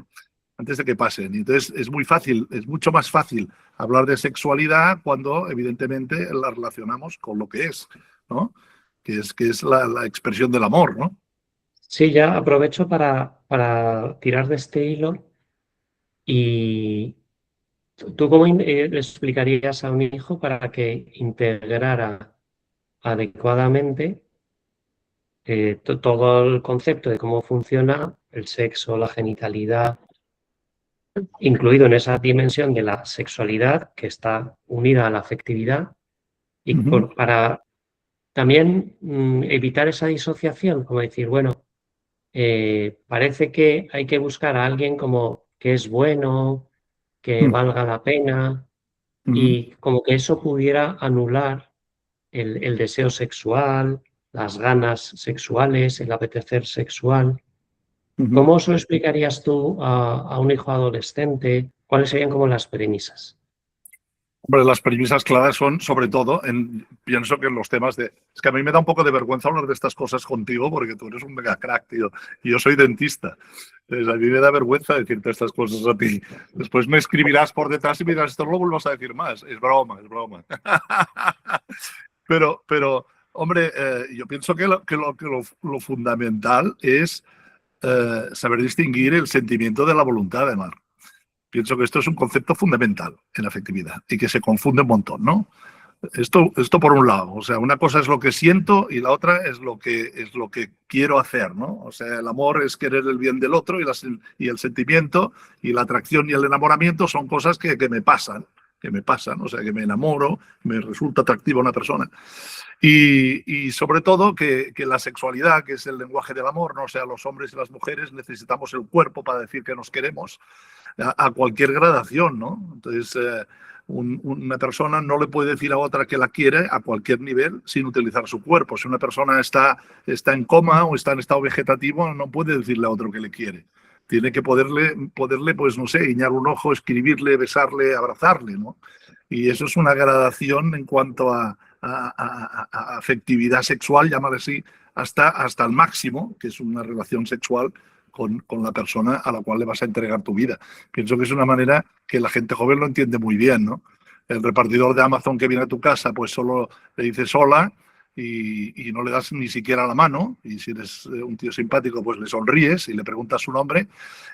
Antes de que pasen. Y entonces es muy fácil, es mucho más fácil hablar de sexualidad cuando evidentemente la relacionamos con lo que es, ¿no? Que es la expresión del amor, ¿no? Sí, ya aprovecho para tirar de este hilo y ¿tú cómo le explicarías a un hijo para que integrara adecuadamente todo el concepto de cómo funciona el sexo, la genitalidad, incluido en esa dimensión de la sexualidad que está unida a la afectividad y para también evitar esa disociación, como decir, bueno, parece que hay que buscar a alguien como que es bueno, que valga la pena y como que eso pudiera anular el deseo sexual, las ganas sexuales, el apetecer sexual. ¿Cómo se lo explicarías tú a un hijo adolescente? ¿Cuáles serían como las premisas? Hombre, las premisas claras son, sobre todo, pienso que en los temas de... Es que a mí me da un poco de vergüenza hablar de estas cosas contigo porque tú eres un mega crack, tío. Y yo soy dentista. Entonces, a mí me da vergüenza decirte estas cosas a ti. Después me escribirás por detrás y me dirás, esto no lo vuelvas a decir más. Es broma, es broma. Pero hombre, yo pienso que lo fundamental es saber distinguir el sentimiento de la voluntad de amar. Pienso que esto es un concepto fundamental en la afectividad y que se confunde un montón, ¿no? Esto por un lado, o sea, una cosa es lo que siento y la otra es lo que quiero hacer, ¿no? O sea, el amor es querer el bien del otro y el sentimiento y la atracción y el enamoramiento son cosas que me pasan, o sea, que me enamoro, me resulta atractiva una persona. Y sobre todo que la sexualidad, que es el lenguaje del amor, ¿no? O sea, los hombres y las mujeres necesitamos el cuerpo para decir que nos queremos a cualquier gradación, ¿no? Entonces, una persona no le puede decir a otra que la quiere a cualquier nivel sin utilizar su cuerpo. Si una persona está en coma o está en estado vegetativo, no puede decirle a otro que le quiere. Tiene que poderle, pues no sé, guiñar un ojo, escribirle, besarle, abrazarle, ¿no? Y eso es una gradación en cuanto a afectividad sexual, llámale así, hasta el máximo, que es una relación sexual con la persona a la cual le vas a entregar tu vida. Pienso que es una manera que la gente joven lo entiende muy bien, ¿no? El repartidor de Amazon que viene a tu casa, pues solo le dices hola y no le das ni siquiera la mano. Y si eres un tío simpático, pues le sonríes y le preguntas su nombre,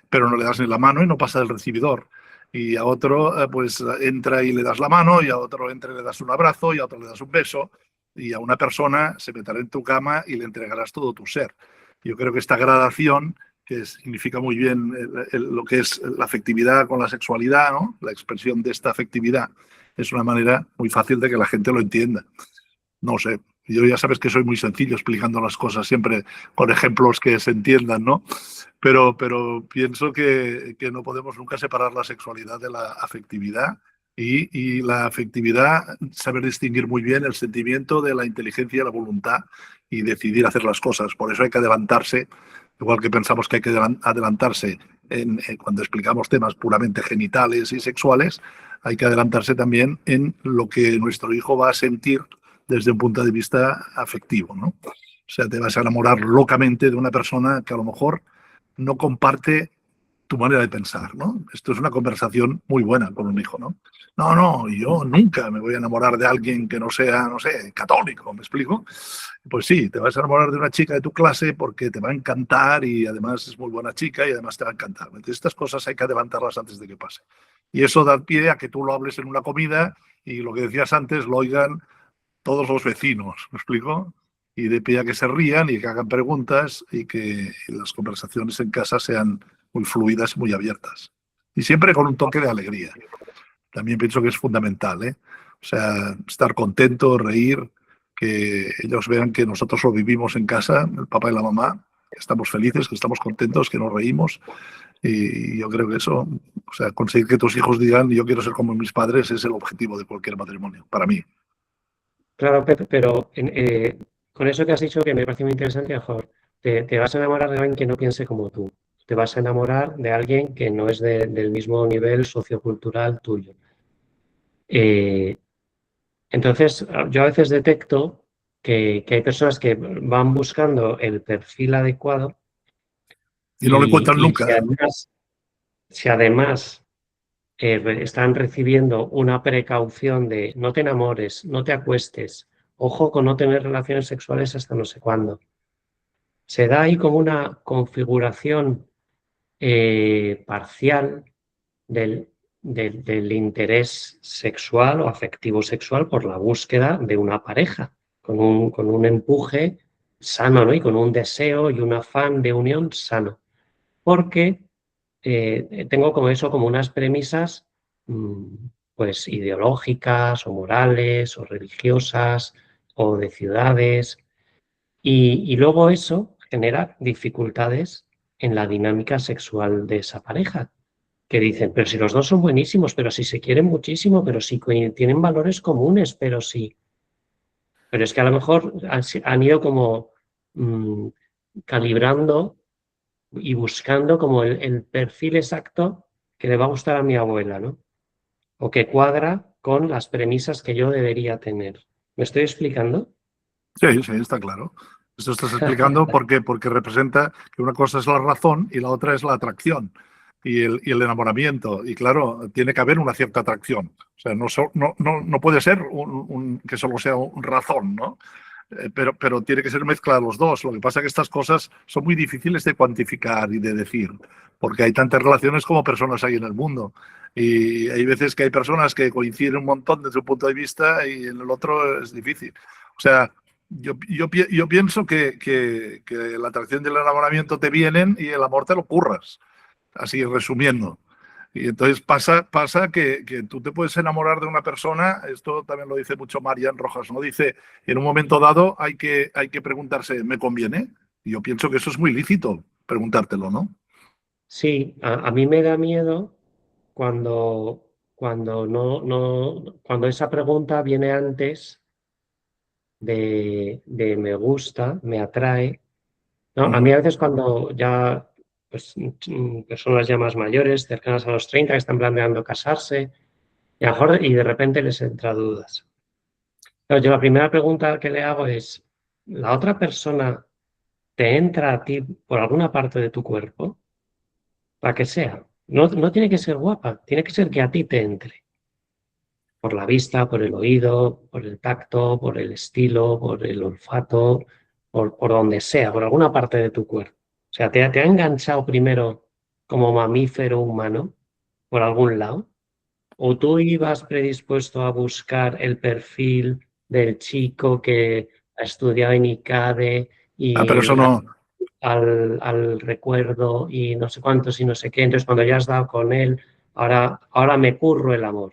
pero no le das ni la mano y no pasa del recibidor. Y a otro, pues entra y le das la mano, y a otro entra y le das un abrazo, y a otro le das un beso, y a una persona se meterá en tu cama y le entregarás todo tu ser. Yo creo que esta gradación, que significa muy bien lo que es la afectividad con la sexualidad, ¿no? La expresión de esta afectividad, es una manera muy fácil de que la gente lo entienda. No sé, yo ya sabes que soy muy sencillo explicando las cosas siempre con ejemplos que se entiendan, ¿no? Pero pienso que no podemos nunca separar la sexualidad de la afectividad y la afectividad, saber distinguir muy bien el sentimiento de la inteligencia y la voluntad y decidir hacer las cosas. Por eso hay que adelantarse, igual que pensamos que hay que adelantarse cuando explicamos temas puramente genitales y sexuales, hay que adelantarse también en lo que nuestro hijo va a sentir desde un punto de vista afectivo, ¿no? O sea, te vas a enamorar locamente de una persona que a lo mejor no comparte tu manera de pensar, ¿no? Esto es una conversación muy buena con un hijo, ¿no? No, yo nunca me voy a enamorar de alguien que no sea, no sé, católico, ¿me explico? Pues sí, te vas a enamorar de una chica de tu clase porque te va a encantar y además es muy buena chica y además te va a encantar. Entonces, estas cosas hay que adelantarlas antes de que pase. Y eso da pie a que tú lo hables en una comida y lo que decías antes lo oigan todos los vecinos, ¿me explico? Y de pie a que se rían y que hagan preguntas y que las conversaciones en casa sean muy fluidas y muy abiertas. Y siempre con un toque de alegría. También pienso que es fundamental, ¿eh? O sea, estar contento, reír, que ellos vean que nosotros lo vivimos en casa, el papá y la mamá, que estamos felices, que estamos contentos, que nos reímos. Y yo creo que eso, o sea, conseguir que tus hijos digan yo quiero ser como mis padres es el objetivo de cualquier matrimonio, para mí. Claro, Pepe, pero con eso que has dicho que me parece muy interesante, mejor, te vas a enamorar de alguien que no piense como tú. Te vas a enamorar de alguien que no es del mismo nivel sociocultural tuyo. Entonces, yo a veces detecto que hay personas que van buscando el perfil adecuado Y no lo encuentran y nunca. si además están recibiendo una precaución de no te enamores, no te acuestes, ojo con no tener relaciones sexuales hasta no sé cuándo. Se da ahí como una configuración parcial del interés sexual o afectivo sexual por la búsqueda de una pareja, con un empuje sano, ¿no? Y con un deseo y un afán de unión sano. Porque tengo como eso, como unas premisas pues ideológicas o morales o religiosas o de ciudades y luego eso genera dificultades en la dinámica sexual de esa pareja, que dicen, pero si los dos son buenísimos, pero si se quieren muchísimo, pero si tienen valores comunes, pero sí. Pero es que a lo mejor han ido como mm, calibrando y buscando como el perfil exacto que le va a gustar a mi abuela, ¿no? O que cuadra con las premisas que yo debería tener. ¿Me estoy explicando? Sí, sí, está claro. Esto estás explicando porque representa que una cosa es la razón y la otra es la atracción y el enamoramiento. Y claro, tiene que haber una cierta atracción. O sea, no puede ser que solo sea un razón, ¿no? Pero tiene que ser mezcla de los dos. Lo que pasa es que estas cosas son muy difíciles de cuantificar y de decir, porque hay tantas relaciones como personas hay en el mundo. Y hay veces que hay personas que coinciden un montón desde su punto de vista y en el otro es difícil. O sea, yo pienso que la atracción y el enamoramiento te vienen y el amor te lo curras, así resumiendo. Y entonces pasa que tú te puedes enamorar de una persona, esto también lo dice mucho Marian Rojas, ¿no? Dice, en un momento dado hay que preguntarse, ¿me conviene? Y yo pienso que eso es muy lícito, preguntártelo, ¿no? Sí, a mí me da miedo cuando esa pregunta viene antes de me gusta, me atrae. ¿No? A mí a veces cuando ya pues, personas ya más mayores, cercanas a los 30, que están planteando casarse, y, a lo mejor, y de repente les entra dudas. Pero yo la primera pregunta que le hago es, ¿la otra persona te entra a ti por alguna parte de tu cuerpo? La que sea. No tiene que ser guapa, tiene que ser que a ti te entre. Por la vista, por el oído, por el tacto, por el estilo, por el olfato, por donde sea, por alguna parte de tu cuerpo. O sea, te ha enganchado primero como mamífero humano por algún lado? ¿O tú ibas predispuesto a buscar el perfil del chico que ha estudiado en ICADE Ah, pero y eso no, al recuerdo y no sé cuántos y no sé qué? Entonces, cuando ya has dado con él, ahora me curro el amor.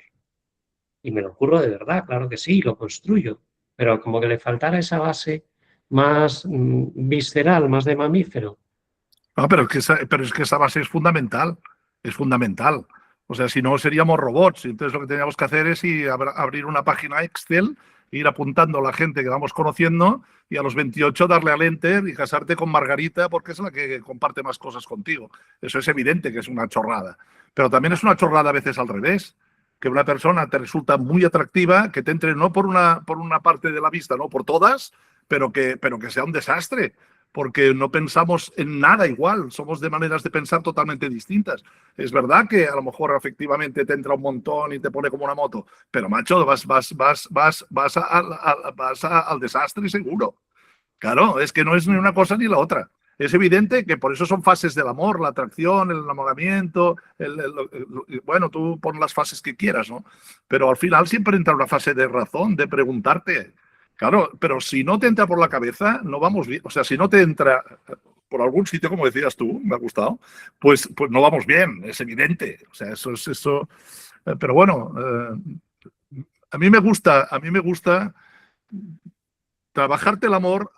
Y me lo curro de verdad, claro que sí, lo construyo. Pero como que le faltara esa base más visceral, más de mamífero. no, pero es que esa base es fundamental, es fundamental. O sea, si no seríamos robots. Entonces lo que teníamos que hacer es abrir una página Excel, ir apuntando a la gente que vamos conociendo y a los 28 darle al enter y casarte con Margarita porque es la que comparte más cosas contigo. Eso es evidente que es una chorrada. Pero también es una chorrada a veces al revés, que una persona te resulta muy atractiva, que te entre no por una parte de la vista, no por todas, pero que sea un desastre porque no pensamos en nada igual, somos de maneras de pensar totalmente distintas. Es verdad que a lo mejor efectivamente te entra un montón y te pone como una moto, pero macho, vas al desastre seguro. Claro, es que no es ni una cosa ni la otra. Es evidente que por eso son fases del amor, la atracción, el enamoramiento, bueno, tú pon las fases que quieras, ¿no? Pero al final siempre entra una fase de razón, de preguntarte. Claro, pero si no te entra por la cabeza, no vamos bien. O sea, si no te entra por algún sitio, como decías tú, me ha gustado, pues no vamos bien, es evidente. O sea, eso es eso. Pero bueno, a mí me gusta trabajarte el amor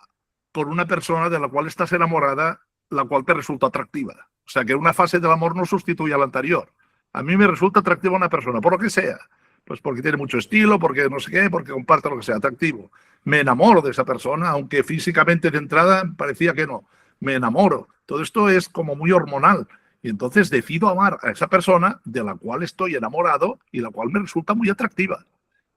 con una persona de la cual estás enamorada, la cual te resulta atractiva. O sea, que una fase del amor no sustituye a la anterior. A mí me resulta atractiva una persona, por lo que sea. Pues porque tiene mucho estilo, porque no sé qué, porque comparte lo que sea, atractivo. Me enamoro de esa persona, aunque físicamente de entrada parecía que no. Me enamoro. Todo esto es como muy hormonal. Y entonces decido amar a esa persona de la cual estoy enamorado y la cual me resulta muy atractiva.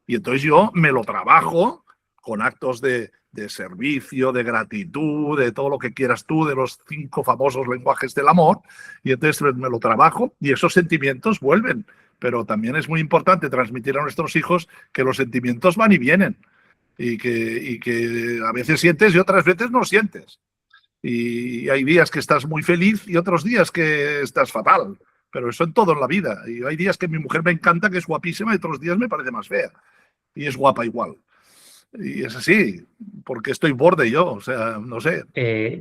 Y entonces yo me lo trabajo con actos de servicio, de gratitud, de todo lo que quieras tú, de los 5 famosos lenguajes del amor, y entonces me lo trabajo y esos sentimientos vuelven. Pero también es muy importante transmitir a nuestros hijos que los sentimientos van y vienen y que a veces sientes y otras veces no sientes. Y hay días que estás muy feliz y otros días que estás fatal. Pero eso en todo en la vida. Y hay días que mi mujer me encanta, que es guapísima, y otros días me parece más fea. Y es guapa igual. Y es así, porque estoy borde yo, o sea, no sé.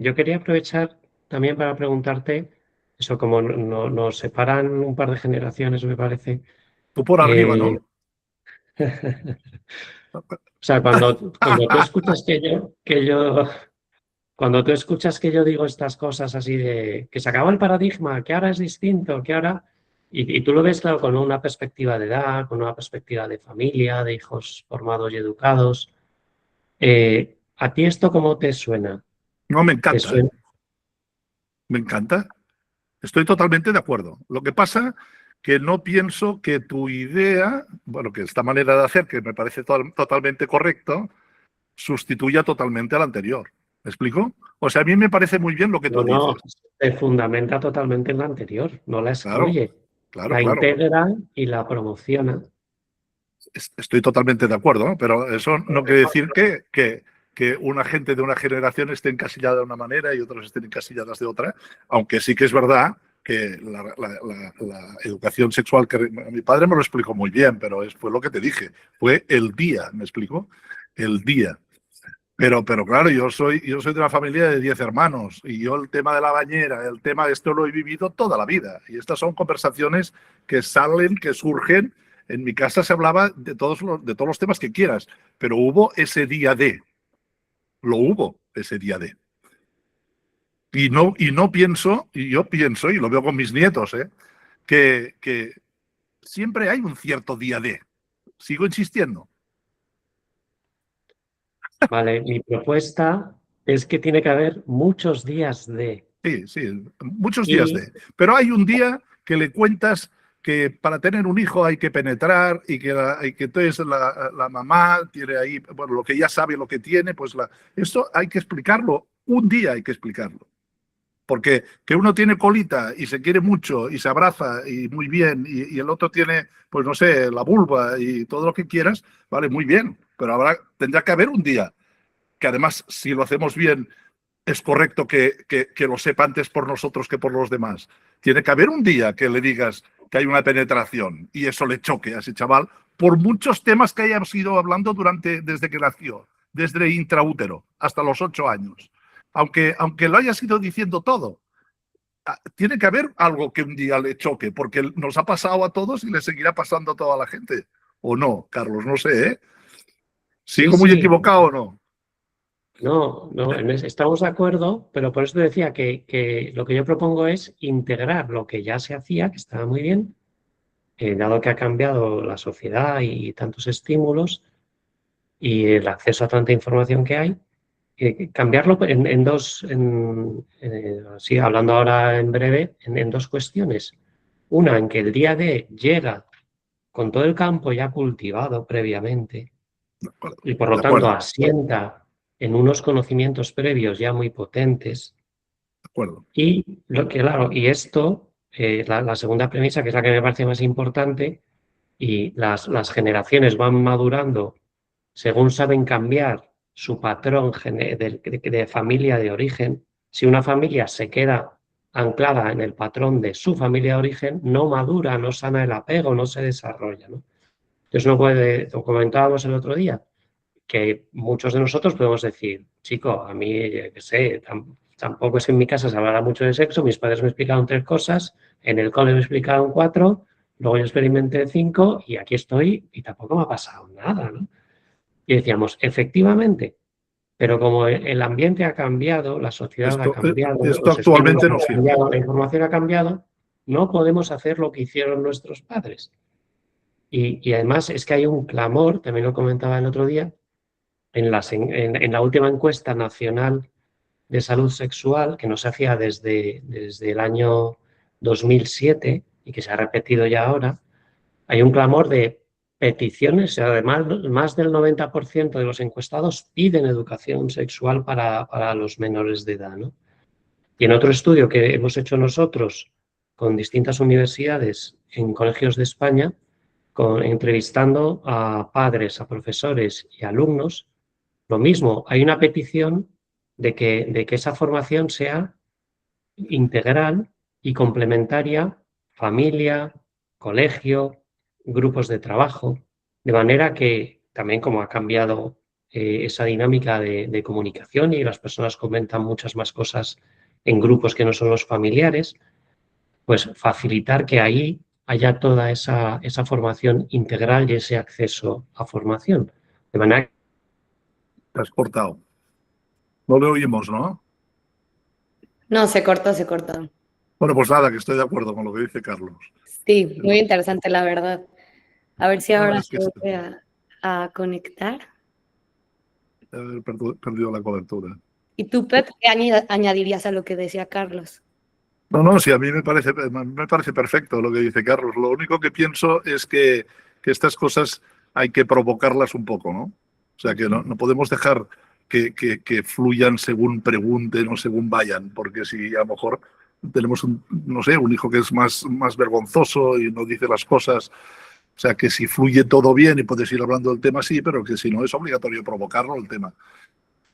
Yo quería aprovechar también para preguntarte, Eso como nos separan un par de generaciones, me parece. Tú por arriba, eh, ¿no? o sea, cuando tú escuchas cuando tú escuchas que yo digo estas cosas así de que se acabó el paradigma, que ahora es distinto, que ahora... Y tú lo ves, claro, con una perspectiva de edad, con una perspectiva de familia, de hijos formados y educados. ¿A ti esto cómo te suena? No, me ¿Te encanta, ¿eh? suena? Me encanta. Estoy totalmente de acuerdo. Lo que pasa que no pienso que tu idea, bueno, que esta manera de hacer, que me parece totalmente correcto, sustituya totalmente a la anterior. ¿Me explico? O sea, a mí me parece muy bien lo que tú No, no, dices. se fundamenta totalmente en la anterior, no la Claro, excluye, claro, la claro. integra y la promociona. Estoy totalmente de acuerdo, ¿no? Pero eso no quiere decir que una gente de una generación esté encasillada de una manera y otras estén encasilladas de otra, aunque sí que es verdad que la educación sexual, que mi padre me lo explicó muy bien, pero fue lo que te dije, fue el día, ¿me explico? El día. Pero claro, yo soy de una familia de 10 hermanos y yo el tema de la bañera, el tema de esto lo he vivido toda la vida. Y estas son conversaciones que salen, que surgen. En mi casa se hablaba de todos los temas que quieras, pero hubo ese día de, lo hubo ese día de. Y no pienso, y yo pienso, y lo veo con mis nietos, que siempre hay un cierto día de. Sigo insistiendo. Vale, mi propuesta es que tiene que haber muchos días de... Sí, sí, muchos días Y de. Pero hay un día que le cuentas que para tener un hijo hay que penetrar y que entonces la mamá tiene ahí, bueno, lo que ya sabe, lo que tiene, pues esto hay que explicarlo. Un día hay que explicarlo. Porque que uno tiene colita y se quiere mucho y se abraza y muy bien y el otro tiene, pues no sé, la vulva y todo lo que quieras, vale, muy bien. Pero tendrá que haber un día que además, si lo hacemos bien, es correcto que lo sepa antes por nosotros que por los demás. Tiene que haber un día que le digas que hay una penetración y eso le choque a ese chaval por muchos temas que hayamos ido hablando desde que nació, desde intraútero hasta los 8 años. Aunque lo hayas ido diciendo todo, tiene que haber algo que un día le choque, porque nos ha pasado a todos y le seguirá pasando a toda la gente. ¿O no, Carlos? No sé, ¿eh? sí, ¿Sigo muy sí, equivocado o no? no, no, estamos de acuerdo, pero por eso te decía que lo que yo propongo es integrar lo que ya se hacía, que estaba muy bien, dado que ha cambiado la sociedad y tantos estímulos y el acceso a tanta información que hay, cambiarlo en dos, sí, hablando ahora en breve, en dos cuestiones. Una, en que el día D llega con todo el campo ya cultivado previamente De acuerdo. y por lo De tanto acuerdo. asienta en unos conocimientos previos ya muy potentes. De acuerdo. Y claro, y esto, la segunda premisa, que es la que me parece más importante, y las generaciones van madurando según saben cambiar su patrón de familia de origen. Si una familia se queda anclada en el patrón de su familia de origen, no madura, no sana el apego, no se desarrolla, ¿no? Entonces no puede, lo comentábamos el otro día, que muchos de nosotros podemos decir, chico, a mí, qué sé, tampoco es que en mi casa se hablara mucho de sexo, mis padres me explicaron 3 cosas, en el cole me explicaron 4, luego yo experimenté 5 y aquí estoy y tampoco me ha pasado nada, ¿no? Y decíamos, efectivamente, pero como el ambiente ha cambiado, la sociedad ha cambiado, Esto los estímulos actualmente no han sirve. cambiado, la información ha cambiado, no podemos hacer lo que hicieron nuestros padres. Y además es que hay un clamor, también lo comentaba el otro día, en la última encuesta nacional de salud sexual, que no se hacía desde el año 2007 y que se ha repetido ya ahora, hay un clamor de peticiones, además más del 90% de los encuestados piden educación sexual para los menores de edad, ¿no? Y en otro estudio que hemos hecho nosotros con distintas universidades en colegios de España, entrevistando a padres, a profesores y alumnos, lo mismo, hay una petición de que esa formación sea integral y complementaria, familia, colegio, grupos de trabajo, de manera que también como ha cambiado esa dinámica de comunicación y las personas comentan muchas más cosas en grupos que no son los familiares, pues facilitar que ahí haya toda esa formación integral y ese acceso a formación. De manera que Te has cortado. No le oímos, ¿no? No, se cortó, se cortó. Bueno, pues nada, que estoy de acuerdo con lo que dice Carlos. Sí, muy interesante, la verdad. A ver si No, ahora es que se vuelve a conectar. he perdido la cobertura. ¿Y tú, Pep, qué añadirías a lo que decía Carlos? No, no, sí, a mí me parece perfecto lo que dice Carlos. Lo único que pienso es que estas cosas hay que provocarlas un poco, ¿no? O sea, que no podemos dejar que fluyan según pregunten o según vayan, porque si a lo mejor tenemos no sé, un hijo que es más vergonzoso y no dice las cosas, o sea, que si fluye todo bien y puedes ir hablando del tema, sí, pero que si no es obligatorio provocarlo el tema.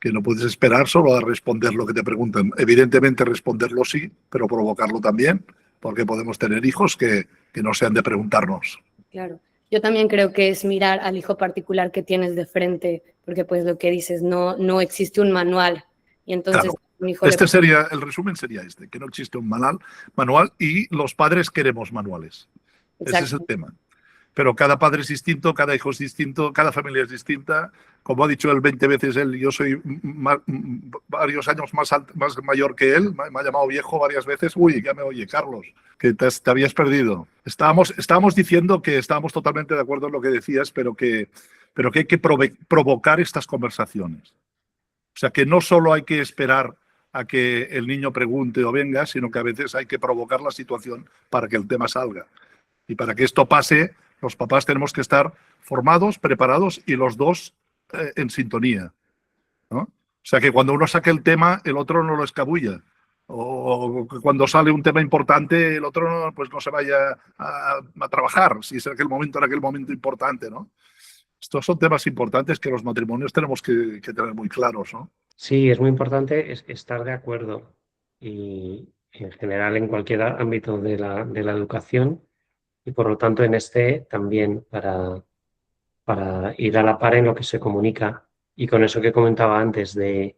Que no puedes esperar solo a responder lo que te preguntan. Evidentemente responderlo sí, pero provocarlo también, porque podemos tener hijos que no sean de preguntarnos. Claro. Yo también creo que es mirar al hijo particular que tienes de frente, porque pues lo que dices, no existe un manual. Y entonces Claro. un hijo le... El resumen sería este, que no existe un manual y los padres queremos manuales. Ese es el Exacto. tema. Pero cada padre es distinto, cada hijo es distinto, cada familia es distinta. Como ha dicho él 20 veces, yo soy varios años más mayor que él, me ha llamado viejo varias veces. Uy, ya me oye, Carlos, que te habías perdido. Estábamos diciendo que estábamos totalmente de acuerdo en lo que decías, pero que hay que provocar estas conversaciones. O sea, que no solo hay que esperar a que el niño pregunte o venga, sino que a veces hay que provocar la situación para que el tema salga. Y para que esto pase, los papás tenemos que estar formados, preparados y los dos en sintonía, ¿no? O sea, que cuando uno saque el tema, el otro no lo escabulla. O cuando sale un tema importante, el otro pues no se vaya a trabajar, si es aquel momento importante, ¿no? Estos son temas importantes que los matrimonios tenemos que tener muy claros, ¿no? sí, es muy importante estar de acuerdo y en general en cualquier ámbito de la educación y por lo tanto en este también para ir a la par en lo que se comunica y con eso que comentaba antes de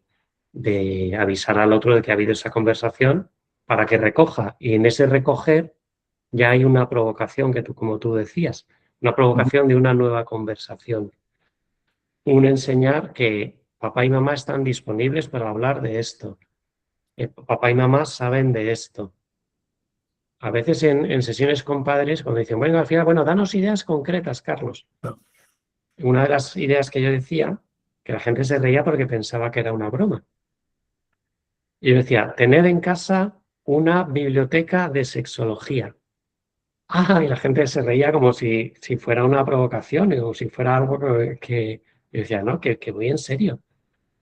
avisar al otro de que ha habido esa conversación para que recoja y en ese recoger ya hay una provocación que como tú decías, una provocación de una nueva conversación, un enseñar que papá y mamá están disponibles para hablar de esto, papá y mamá saben de esto. A veces en sesiones con padres, cuando dicen, bueno, al final, bueno, danos ideas concretas, Carlos. No. Una de las ideas que yo decía, que la gente se reía porque pensaba que era una broma. Y yo decía, tened en casa una biblioteca de sexología. Ah, y la gente se reía como si fuera una provocación o si fuera algo que yo decía, no, que voy en serio.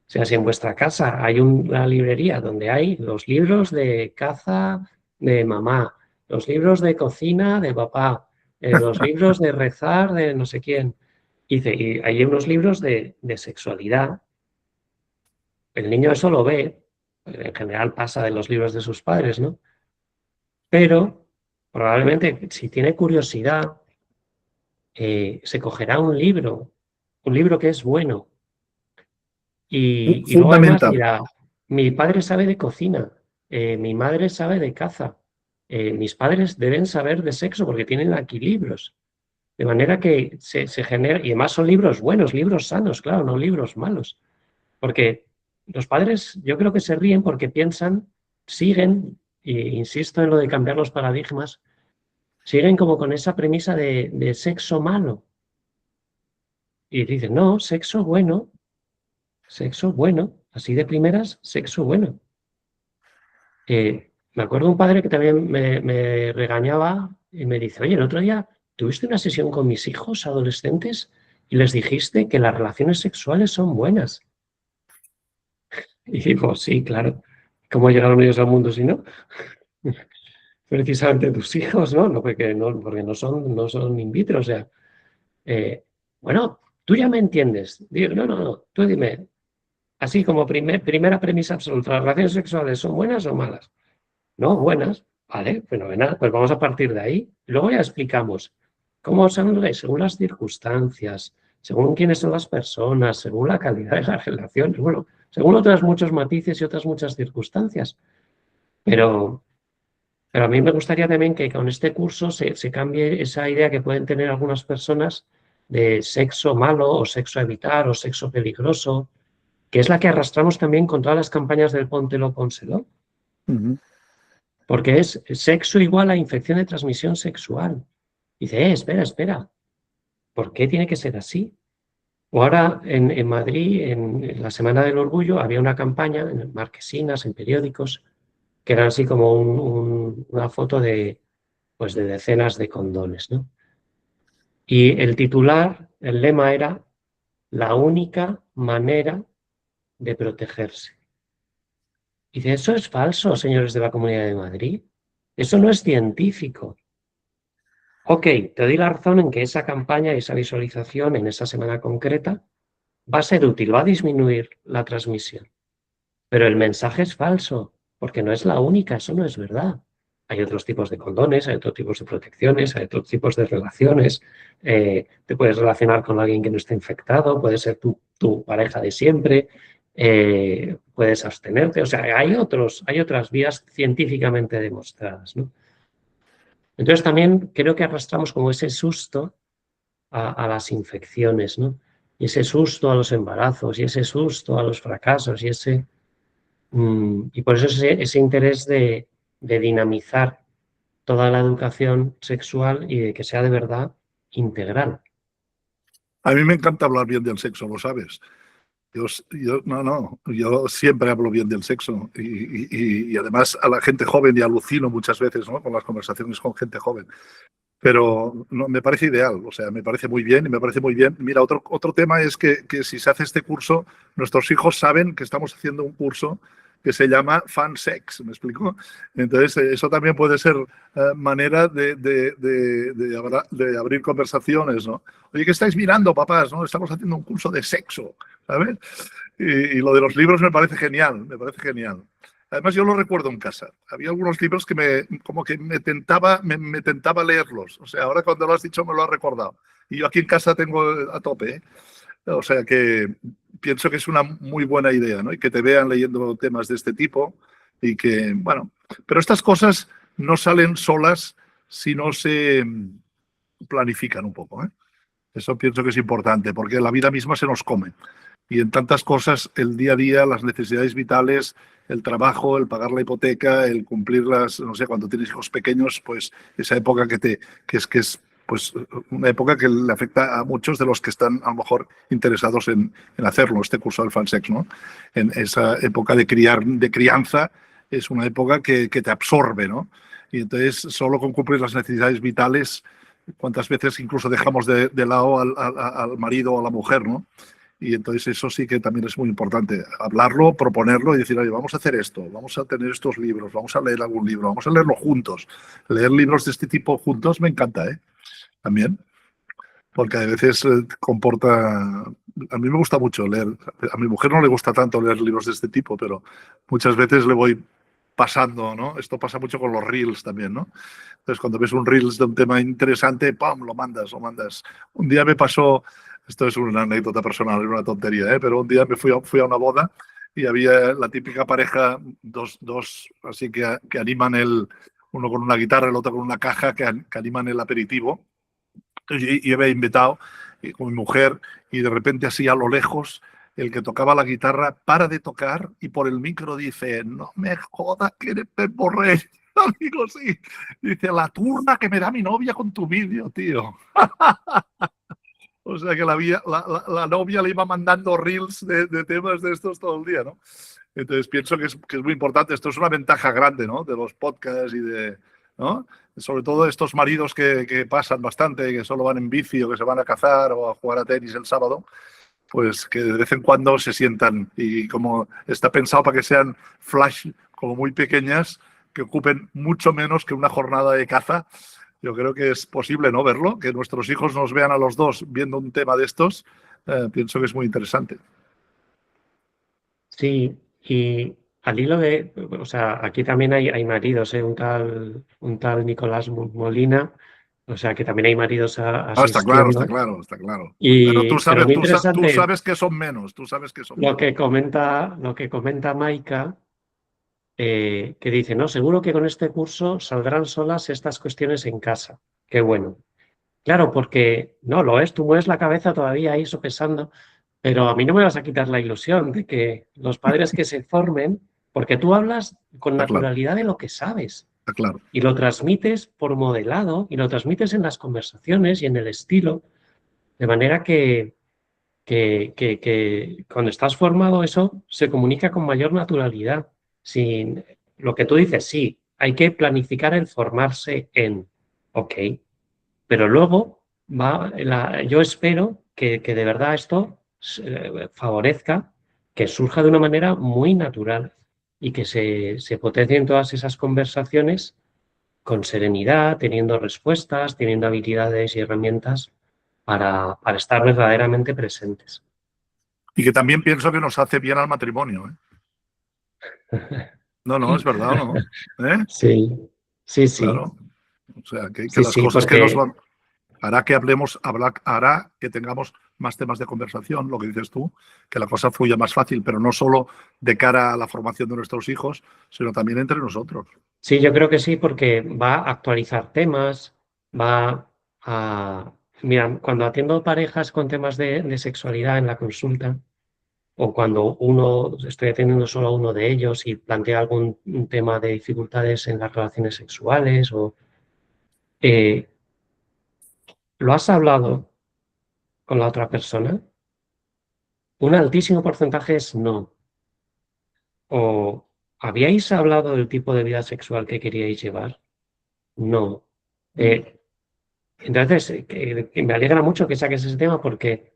O sea, si en vuestra casa hay una librería donde hay los libros de caza de mamá, los libros de cocina de papá, los libros de rezar de no sé quién, y hay unos libros de sexualidad, el niño eso lo ve, en general pasa de los libros de sus padres, ¿no? Pero probablemente si tiene curiosidad, se cogerá un libro que es bueno, y luego además Fundamental. dirá, mi padre sabe de cocina, mi madre sabe de caza, mis padres deben saber de sexo porque tienen aquí libros. De manera que se genera, y además son libros buenos, libros sanos, claro, no libros malos. Porque los padres yo creo que se ríen porque piensan, siguen, e insisto en lo de cambiar los paradigmas, siguen como con esa premisa de sexo malo. Y dicen, no, sexo bueno, así de primeras, sexo bueno. Me acuerdo un padre que también me regañaba y me dice, oye, el otro día tuviste una sesión con mis hijos adolescentes y les dijiste que las relaciones sexuales son buenas. Y digo, sí, claro. ¿Cómo llegaron ellos al mundo si no? Precisamente tus hijos, ¿no? Porque no son in vitro, o sea. Bueno, tú ya me entiendes. Digo, no, tú dime, así como primera premisa absoluta, ¿las relaciones sexuales son buenas o malas? No, buenas. Vale, fenomenal. Pues vamos a partir de ahí. Luego ya explicamos cómo son según las circunstancias, según quiénes son las personas, según la calidad de las relaciones, bueno, según otros muchos matices y otras muchas circunstancias. Pero Pero a mí me gustaría también que con este curso se cambie esa idea que pueden tener algunas personas de sexo malo o sexo a evitar o sexo peligroso, que es la que arrastramos también con todas las campañas del póntelo, pónselo, Ujú. porque es sexo igual a infección de transmisión sexual. Dice, espera, ¿por qué tiene que ser así? O ahora en Madrid, en la Semana del Orgullo, había una campaña en marquesinas, en periódicos, que era así como una foto pues de decenas de condones, ¿no? Y el titular, el lema era la única manera de protegerse. Y dice, eso es falso, señores de la Comunidad de Madrid. Eso no es científico. Ok, te doy la razón en que esa campaña, esa visualización en esa semana concreta va a ser útil, va a disminuir la transmisión. Pero el mensaje es falso, porque no es la única, eso no es verdad. Hay otros tipos de condones, hay otros tipos de protecciones, hay otros tipos de relaciones. Te puedes relacionar con alguien que no esté infectado, puede ser tu pareja de siempre, puedes abstenerte. O sea, hay otras vías científicamente demostradas, ¿no? Entonces también creo que arrastramos como ese susto a las infecciones, ¿no? Y ese susto a los embarazos, y ese susto a los fracasos, y por eso ese interés de dinamizar toda la educación sexual y de que sea de verdad integral. A mí me encanta hablar bien del sexo, lo sabes. Yo siempre hablo bien del sexo y además a la gente joven y alucino muchas veces, ¿no? Con las conversaciones con gente joven. Pero no, me parece ideal, o sea, me parece muy bien y me parece muy bien. Mira, otro tema es que si se hace este curso, nuestros hijos saben que estamos haciendo un curso que se llama Fan Sex, ¿me explico? Entonces, eso también puede ser manera de abrir conversaciones, ¿no? Oye, ¿qué estáis mirando, papás? ¿No? Estamos haciendo un curso de sexo, ¿sabes? Y lo de los libros me parece genial, me parece genial. Además, yo lo recuerdo en casa. Había algunos libros que me tentaba leerlos. O sea, ahora cuando lo has dicho me lo has recordado. Y yo aquí en casa tengo a tope, ¿eh? O sea que pienso que es una muy buena idea, ¿no? Y que te vean leyendo temas de este tipo y que, bueno, pero estas cosas no salen solas si no se planifican un poco, ¿eh? Eso pienso que es importante, porque la vida misma se nos come. Y en tantas cosas, el día a día, las necesidades vitales, el trabajo, el pagar la hipoteca, el cumplir no sé, cuando tienes hijos pequeños, pues esa época que es pues una época que le afecta a muchos de los que están a lo mejor interesados en hacerlo, este curso del fansex, ¿no? En esa época de crianza es una época que te absorbe, ¿no? Y entonces solo con cumplir las necesidades vitales, cuántas veces incluso dejamos de lado al marido o a la mujer, ¿no? Y entonces eso sí que también es muy importante, hablarlo, proponerlo y decir, oye, vamos a hacer esto, vamos a tener estos libros, vamos a leer algún libro, vamos a leerlo juntos. Leer libros de este tipo juntos me encanta, ¿eh? También, porque a veces comporta... A mí me gusta mucho leer, a mi mujer no le gusta tanto leer libros de este tipo, pero muchas veces le voy pasando, ¿no? Esto pasa mucho con los reels también, ¿no? Entonces, cuando ves un reels de un tema interesante, ¡pam!, lo mandas. Un día me pasó, esto es una anécdota personal, es una tontería, ¿eh? Pero un día me fui a una boda y había la típica pareja, dos así que animan uno con una guitarra, el otro con una caja, que animan el aperitivo. Entonces, yo había invitado con mi mujer y de repente así a lo lejos el que tocaba la guitarra para de tocar y por el micro dice, no me jodas que eres Pep Borrell. Digo, sí. Dice, la turna que me da mi novia con tu vídeo, tío. O sea que la novia le iba mandando reels de temas de estos todo el día, ¿no? Entonces pienso que es muy importante. Esto es una ventaja grande, ¿no? De los podcasts ¿no? Sobre todo estos maridos que pasan bastante, que solo van en bici o que se van a cazar o a jugar a tenis el sábado, pues que de vez en cuando se sientan y como está pensado para que sean flash como muy pequeñas, que ocupen mucho menos que una jornada de caza. Yo creo que es posible, ¿no? Verlo, que nuestros hijos nos vean a los dos viendo un tema de estos, pienso que es muy interesante. Sí, y al hilo o sea, aquí también hay maridos, ¿eh? Un tal Nicolás Molina, o sea, que también hay maridos Está claro, está asistiendo. claro, está claro. Pero Pero muy tú interesante sabes que son menos, tú sabes que son lo menos. que comenta Maika, que dice, no, seguro que con este curso saldrán solas estas cuestiones en casa. Qué bueno. Claro, porque no lo es, tú mueves la cabeza todavía ahí sopesando, pero a mí no me vas a quitar la ilusión de que los padres que se formen, porque tú hablas con Está claro, naturalidad de lo que sabes está claro. y lo transmites por modelado y lo transmites en las conversaciones y en el estilo, de manera que cuando estás formado eso se comunica con mayor naturalidad. Sin lo que tú dices, sí, hay que planificar el formarse en, ok, pero luego yo espero que de verdad esto favorezca, que surja de una manera muy natural y que se potencien todas esas conversaciones con serenidad, teniendo respuestas, teniendo habilidades y herramientas para estar verdaderamente presentes. Y que también pienso que nos hace bien al matrimonio, ¿eh? No, no, es verdad, ¿o no? ¿Eh? Sí, sí, sí, Claro. O sea, que sí, las sí, cosas que nos porque van... Hará que hará que tengamos más temas de conversación, lo que dices tú, que la cosa fluya más fácil, pero no solo de cara a la formación de nuestros hijos, sino también entre nosotros. sí, yo creo que sí, porque va a actualizar temas, va a... Mira, cuando atiendo parejas con temas de sexualidad en la consulta, o cuando estoy atendiendo solo a uno de ellos y plantea algún un tema de dificultades en las relaciones sexuales, eh, ¿lo has hablado con la otra persona? Un altísimo porcentaje es no. ¿O habíais hablado del tipo de vida sexual que queríais llevar? No. Eh, entonces, que me alegra mucho que saques ese tema porque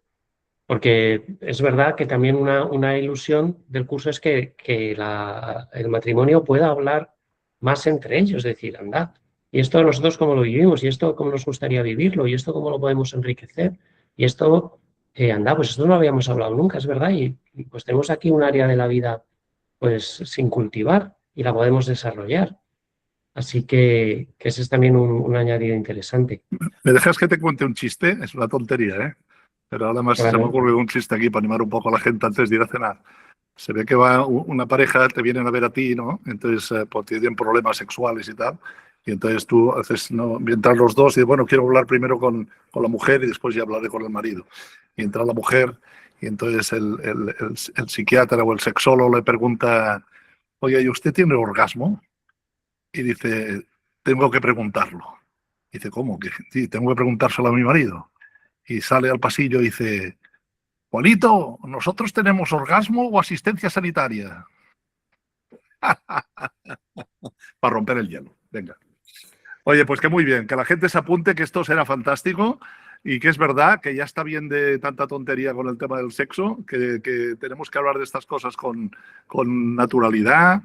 es verdad que también una ilusión del curso es que el matrimonio pueda hablar más entre ellos, es decir, andad, y esto nosotros cómo lo vivimos, y esto cómo nos gustaría vivirlo, y esto cómo lo podemos enriquecer, y esto, andad, pues esto no lo habíamos hablado nunca, es verdad, y pues tenemos aquí un área de la vida pues sin cultivar y la podemos desarrollar. Así que ese es también un añadido interesante. ¿Me dejas que te cuente un chiste? Es una tontería, ¿eh? Pero además se me Claro. ocurre un chiste aquí para animar un poco a la gente antes de ir a cenar. Se ve que va una pareja, te vienen a ver a ti, ¿no? Entonces, pues tienen problemas sexuales y tal. Y entonces tú haces, ¿no? Entran los dos y bueno, quiero hablar primero con la mujer y después ya hablaré con el marido. Y entra la mujer y entonces el psiquiatra o el sexólogo le pregunta, oye, ¿y usted tiene orgasmo? Y dice, tengo que preguntarlo. Dice, ¿cómo? Que sí, tengo que preguntárselo a mi marido. Y sale al pasillo y dice, Juanito, ¿nosotros tenemos orgasmo o asistencia sanitaria? Para romper el hielo. Venga. Oye, pues que muy bien, que la gente se apunte que esto será fantástico y que es verdad que ya está bien de tanta tontería con el tema del sexo, que tenemos que hablar de estas cosas con naturalidad,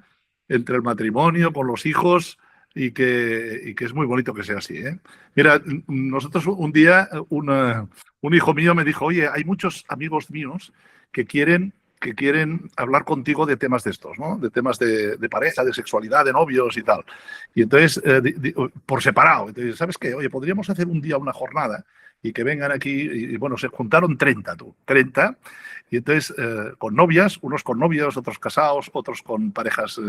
entre el matrimonio, con los hijos y que es muy bonito que sea así, ¿eh? Mira, nosotros un día, un hijo mío me dijo, oye, hay muchos amigos míos que quieren hablar contigo de temas de estos, ¿no? De temas de pareja, de sexualidad, de novios y tal. Y entonces, por separado, entonces, ¿sabes qué? Oye, podríamos hacer un día una jornada y que vengan aquí, y bueno, se juntaron 30, 30, y entonces con novias, unos con novios, otros casados, otros con parejas,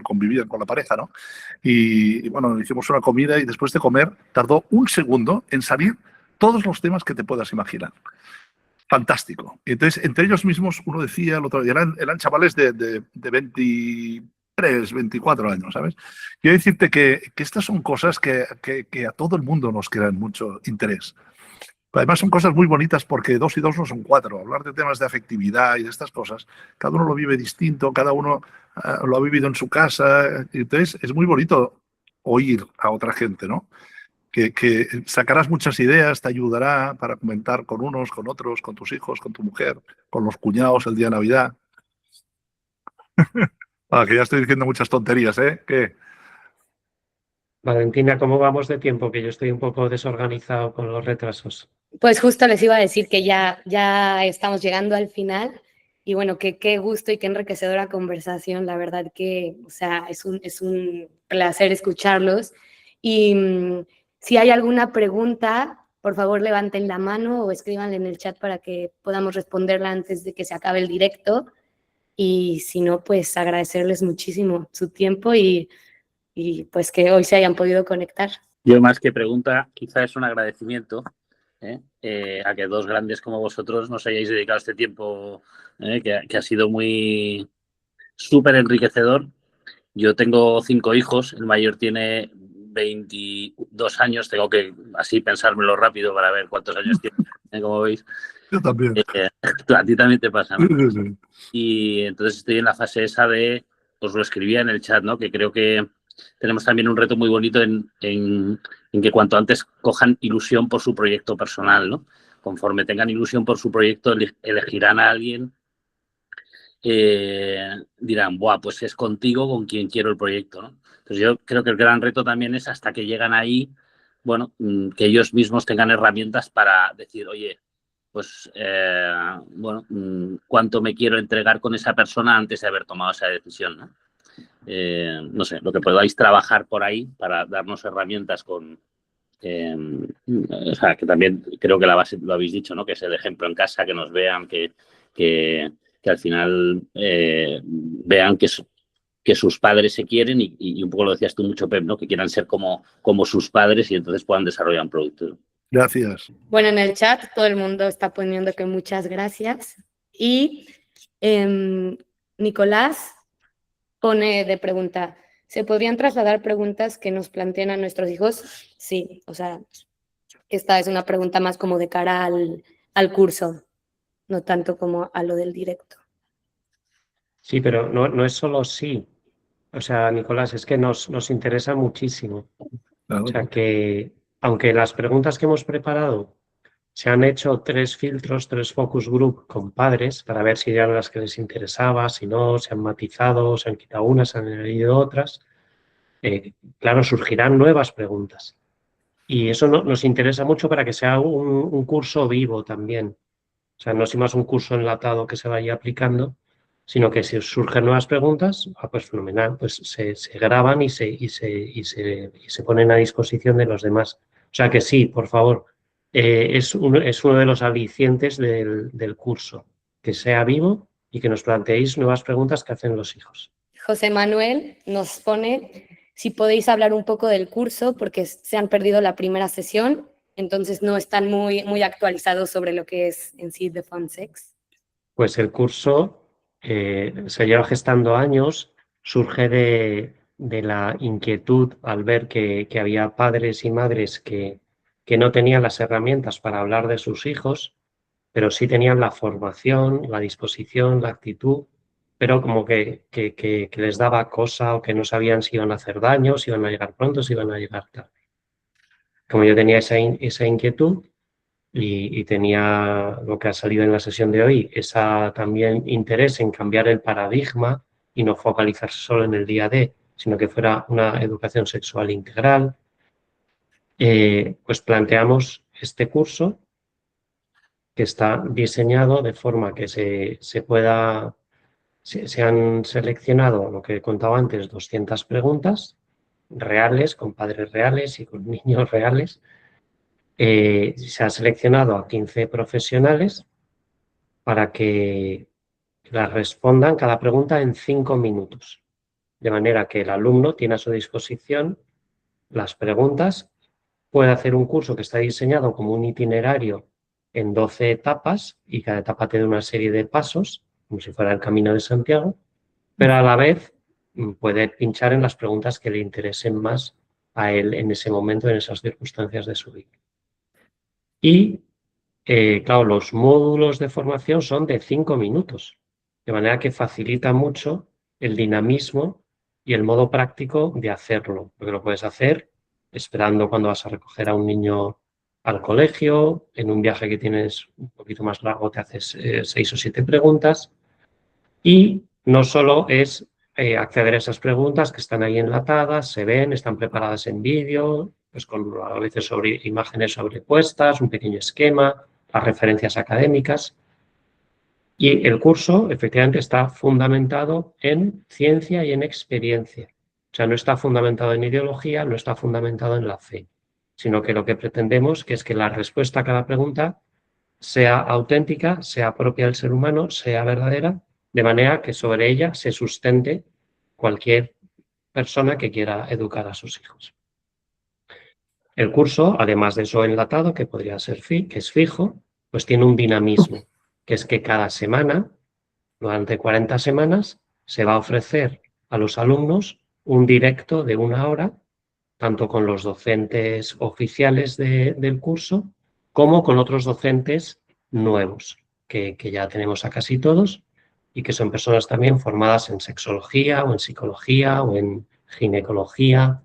convivían con la pareja, ¿no? Y bueno, hicimos una comida y después de comer tardó un segundo en salir todos los temas que te puedas imaginar. Fantástico. Y entonces, entre ellos mismos, uno decía, el otro, eran chavales de 23, 24 años, ¿sabes? Quiero decirte que estas son cosas que a todo el mundo nos crean mucho interés. Además, son cosas muy bonitas porque 2 y 2 no son 4. Hablar de temas de afectividad y de estas cosas, cada uno lo vive distinto, cada uno lo ha vivido en su casa. Entonces, es muy bonito oír a otra gente, ¿no? Que sacarás muchas ideas, te ayudará para comentar con unos, con otros, con tus hijos, con tu mujer, con los cuñados el día de Navidad. Que ya estoy diciendo muchas tonterías, ¿eh? ¿Qué? Valentina, ¿cómo vamos de tiempo? Que yo estoy un poco desorganizado con los retrasos. Pues justo les iba a decir que ya estamos llegando al final y bueno, que qué gusto y qué enriquecedora conversación, la verdad que, o sea, es un placer escucharlos y si hay alguna pregunta, por favor levanten la mano o escríbanla en el chat para que podamos responderla antes de que se acabe el directo Y si no, pues agradecerles muchísimo su tiempo y pues que hoy se hayan podido conectar. Yo más que pregunta, quizá es un agradecimiento a que dos grandes como vosotros nos hayáis dedicado este tiempo que ha sido muy súper enriquecedor. Yo tengo 5 hijos, el mayor tiene 22 años, tengo que así pensármelo rápido para ver cuántos años tiene, como veis. Yo también. A ti también te pasa, ¿no? Sí, sí. Y entonces estoy en la fase esa de, os lo escribía en el chat, ¿no? Que creo que tenemos también un reto muy bonito en que cuanto antes cojan ilusión por su proyecto personal, ¿no? Conforme tengan ilusión por su proyecto, elegirán a alguien, dirán, buah, pues es contigo con quien quiero el proyecto, ¿no? Entonces yo creo que el gran reto también es hasta que llegan ahí, bueno, que ellos mismos tengan herramientas para decir, oye, pues, bueno, cuánto me quiero entregar con esa persona antes de haber tomado esa decisión, ¿no? No sé, lo que podáis trabajar por ahí para darnos herramientas con... o sea, que también creo que la base lo habéis dicho, ¿no? Que es el ejemplo en casa, que nos vean, que al final vean que sus padres se quieren y un poco lo decías tú mucho, Pep, ¿no? Que quieran ser como sus padres y entonces puedan desarrollar un producto. Gracias. Bueno, en el chat todo el mundo está poniendo que muchas gracias. Y Nicolás pone de pregunta, ¿se podrían trasladar preguntas que nos planteen a nuestros hijos? Sí, o sea, esta es una pregunta más como de cara al curso, no tanto como a lo del directo. Sí, pero no es solo sí. O sea, Nicolás, es que nos interesa muchísimo. Claro. O sea que, aunque las preguntas que hemos preparado se han hecho 3 filtros, 3 focus group con padres para ver si eran las que les interesaba, si no, se han matizado, se han quitado unas, se han añadido otras. Claro, surgirán nuevas preguntas. Y eso nos interesa mucho para que sea un curso vivo también. O sea, no es más un curso enlatado que se vaya aplicando, sino que si surgen nuevas preguntas, pues fenomenal, pues se graban y se ponen a disposición de los demás. O sea que sí, por favor, es uno de los alicientes del curso, que sea vivo y que nos planteéis nuevas preguntas que hacen los hijos. José Manuel nos pone si podéis hablar un poco del curso, porque se han perdido la primera sesión, entonces no están muy actualizados sobre lo que es en sí The Fun Sex. Pues el curso se lleva gestando años, surge de la inquietud al ver que había padres y madres que no tenían las herramientas para hablar de sus hijos, pero sí tenían la formación, la disposición, la actitud, pero como que les daba cosa o que no sabían si iban a hacer daño, si iban a llegar pronto, si iban a llegar tarde. Como yo tenía esa inquietud, y tenía lo que ha salido en la sesión de hoy, esa también interés en cambiar el paradigma y no focalizarse solo en el día D, sino que fuera una educación sexual integral, pues planteamos este curso que está diseñado de forma que se han seleccionado, lo que contaba antes, 200 preguntas reales, con padres reales y con niños reales. Se ha seleccionado a 15 profesionales para que las respondan cada pregunta en 5 minutos. De manera que el alumno tiene a su disposición las preguntas, puede hacer un curso que está diseñado como un itinerario en 12 etapas y cada etapa tiene una serie de pasos, como si fuera el Camino de Santiago, pero a la vez puede pinchar en las preguntas que le interesen más a él en ese momento, en esas circunstancias de su vida. Y claro, los módulos de formación son de 5 minutos, de manera que facilita mucho el dinamismo y el modo práctico de hacerlo, porque lo puedes hacer esperando cuando vas a recoger a un niño al colegio, en un viaje que tienes un poquito más largo te haces 6 o 7 preguntas y no solo es acceder a esas preguntas que están ahí enlatadas, se ven, están preparadas en vídeo, pues con a veces imágenes sobrepuestas, un pequeño esquema, las referencias académicas. Y el curso, efectivamente, está fundamentado en ciencia y en experiencia. O sea, no está fundamentado en ideología, no está fundamentado en la fe, sino que lo que pretendemos es que la respuesta a cada pregunta sea auténtica, sea propia del ser humano, sea verdadera de manera que sobre ella se sustente cualquier persona que quiera educar a sus hijos. El curso, además de eso enlatado, que podría ser que es fijo, pues tiene un dinamismo, que es que cada semana, durante 40 semanas, se va a ofrecer a los alumnos un directo de 1 hora, tanto con los docentes oficiales del curso, como con otros docentes nuevos, que ya tenemos a casi todos, y que son personas también formadas en sexología, o en psicología, o en ginecología,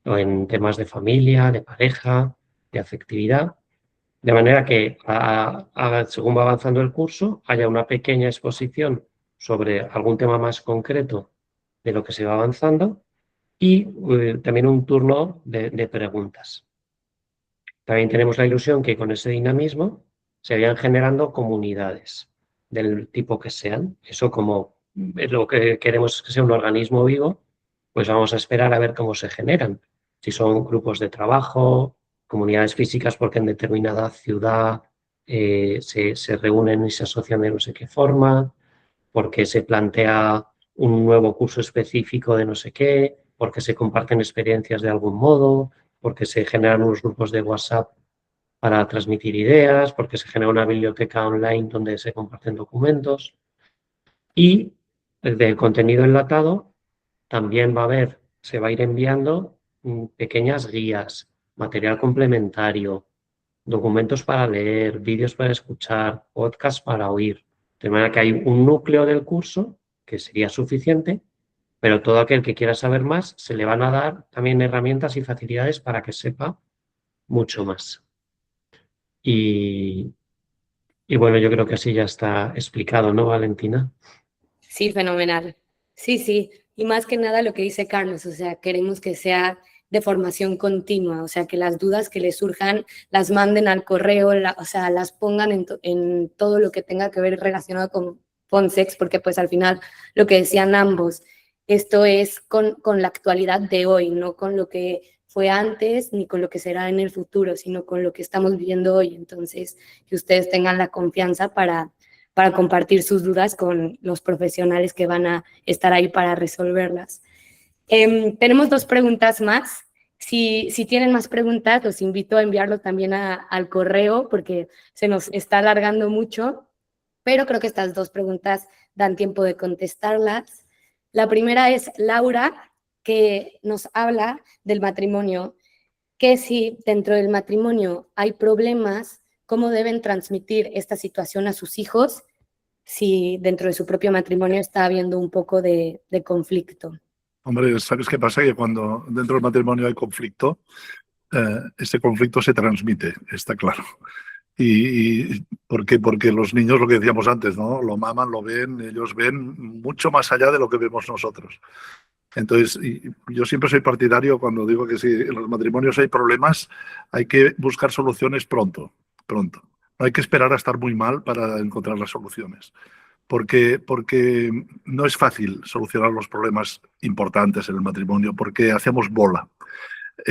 o en temas de familia, de pareja, de afectividad, de manera que según va avanzando el curso haya una pequeña exposición sobre algún tema más concreto de lo que se va avanzando y también un turno de preguntas. También tenemos la ilusión que con ese dinamismo se vayan generando comunidades del tipo que sean. Eso, como es lo que queremos que sea un organismo vivo, pues vamos a esperar a ver cómo se generan. Si son grupos de trabajo, comunidades físicas porque en determinada ciudad se reúnen y se asocian de no sé qué forma, porque se plantea un nuevo curso específico de no sé qué, porque se comparten experiencias de algún modo, porque se generan unos grupos de WhatsApp para transmitir ideas, porque se genera una biblioteca online donde se comparten documentos. Y del contenido enlatado también se va a ir enviando pequeñas guías, material complementario, documentos para leer, vídeos para escuchar, podcasts para oír. De manera que hay un núcleo del curso que sería suficiente, pero todo aquel que quiera saber más se le van a dar también herramientas y facilidades para que sepa mucho más. Y bueno, yo creo que así ya está explicado, ¿no, Valentina? Sí, fenomenal. Sí, sí. Y más que nada lo que dice Carlos, o sea, queremos que sea de formación continua, o sea, que las dudas que les surjan las manden al correo, o sea, las pongan en todo lo que tenga que ver relacionado con Fonsex, porque pues al final lo que decían ambos, esto es con la actualidad de hoy, no con lo que fue antes ni con lo que será en el futuro, sino con lo que estamos viviendo hoy. Entonces, que ustedes tengan la confianza para compartir sus dudas con los profesionales que van a estar ahí para resolverlas. Tenemos 2 preguntas más. Si tienen más preguntas, los invito a enviarlo también al correo porque se nos está alargando mucho, pero creo que estas 2 preguntas dan tiempo de contestarlas. La primera es Laura, que nos habla del matrimonio, que si dentro del matrimonio hay problemas, ¿cómo deben transmitir esta situación a sus hijos si dentro de su propio matrimonio está habiendo un poco de conflicto? Hombre, ¿sabes qué pasa? Que cuando dentro del matrimonio hay conflicto, ese conflicto se transmite, está claro. ¿Y por qué? Porque los niños, lo que decíamos antes, ¿no? Lo maman, lo ven, ellos ven mucho más allá de lo que vemos nosotros. Entonces, yo siempre soy partidario cuando digo que si en los matrimonios hay problemas, hay que buscar soluciones pronto. No hay que esperar a estar muy mal para encontrar las soluciones. Porque no es fácil solucionar los problemas importantes en el matrimonio, porque hacemos bola.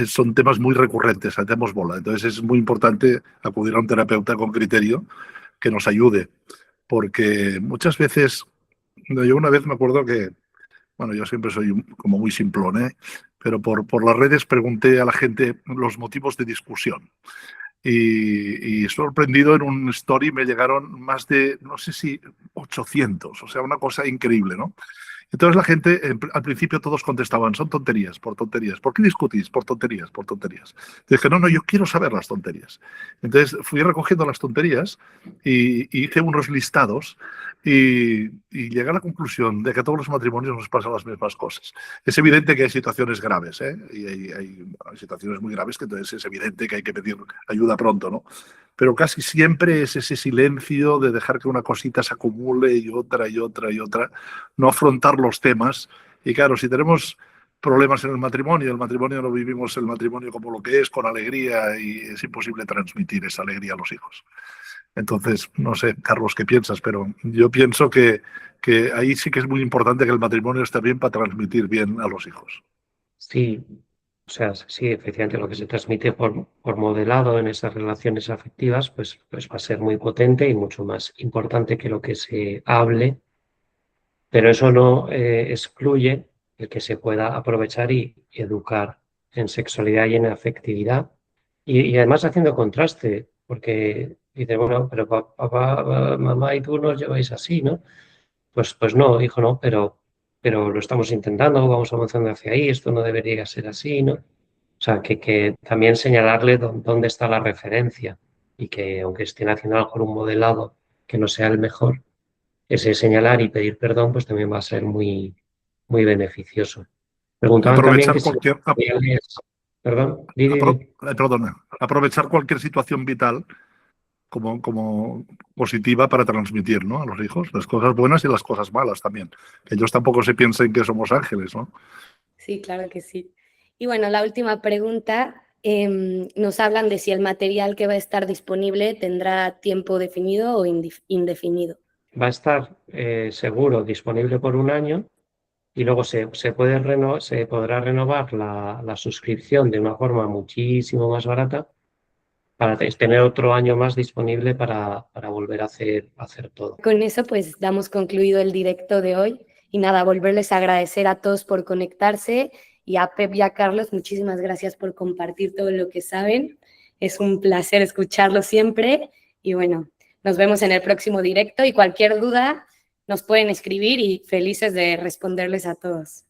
Son temas muy recurrentes, hacemos bola. Entonces es muy importante acudir a un terapeuta con criterio que nos ayude, porque muchas veces, yo una vez me acuerdo que, bueno, yo siempre soy como muy simplón, ¿eh? Pero por las redes pregunté a la gente los motivos de discusión. Y sorprendido, en un story me llegaron más de, no sé si 800, o sea, una cosa increíble, ¿no? Entonces la gente, al principio todos contestaban, son tonterías, por tonterías. ¿Por qué discutís? Por tonterías, por tonterías. Dije, no, yo quiero saber las tonterías. Entonces fui recogiendo las tonterías y hice unos listados y llegué a la conclusión de que a todos los matrimonios nos pasan las mismas cosas. Es evidente que hay situaciones graves, ¿eh? Y hay situaciones muy graves que entonces es evidente que hay que pedir ayuda pronto, ¿no? Pero casi siempre es ese silencio de dejar que una cosita se acumule y otra y otra y otra, no afrontar los temas. Y claro, si tenemos problemas en el matrimonio no vivimos el matrimonio como lo que es, con alegría, y es imposible transmitir esa alegría a los hijos. Entonces, no sé, Carlos, ¿qué piensas? Pero yo pienso que ahí sí que es muy importante que el matrimonio esté bien para transmitir bien a los hijos. Sí, o sea, sí, efectivamente lo que se transmite por modelado en esas relaciones afectivas, pues va a ser muy potente y mucho más importante que lo que se hable Pero eso no excluye el que se pueda aprovechar y educar en sexualidad y en afectividad. Y además haciendo contraste, porque dice, bueno, pero papá, mamá y tú nos lleváis así, ¿no? Pues no, hijo, no, pero lo estamos intentando, vamos avanzando hacia ahí, esto no debería ser así, ¿no? O sea, que también señalarle dónde está la referencia y que aunque estén haciendo a lo mejor un modelado que no sea el mejor, ese señalar y pedir perdón pues también va a ser muy, muy beneficioso. Preguntaban también Aprovechar que si cualquier, los materiales... Perdón, perdona, aprovechar cualquier situación vital como positiva para transmitir, ¿no? A los hijos, las cosas buenas y las cosas malas también. Que ellos tampoco se piensen que somos ángeles, ¿no? Sí, claro que sí. Y bueno, la última pregunta, nos hablan de si el material que va a estar disponible tendrá tiempo definido o indefinido. va a estar seguro disponible por un año y luego se podrá renovar la suscripción de una forma muchísimo más barata para tener otro año más disponible para volver a hacer todo. Con eso pues damos concluido el directo de hoy y nada, volverles a agradecer a todos por conectarse y a Pep y a Carlos, muchísimas gracias por compartir todo lo que saben. Es un placer escucharlo siempre y bueno, nos vemos en el próximo directo y cualquier duda nos pueden escribir y felices de responderles a todos.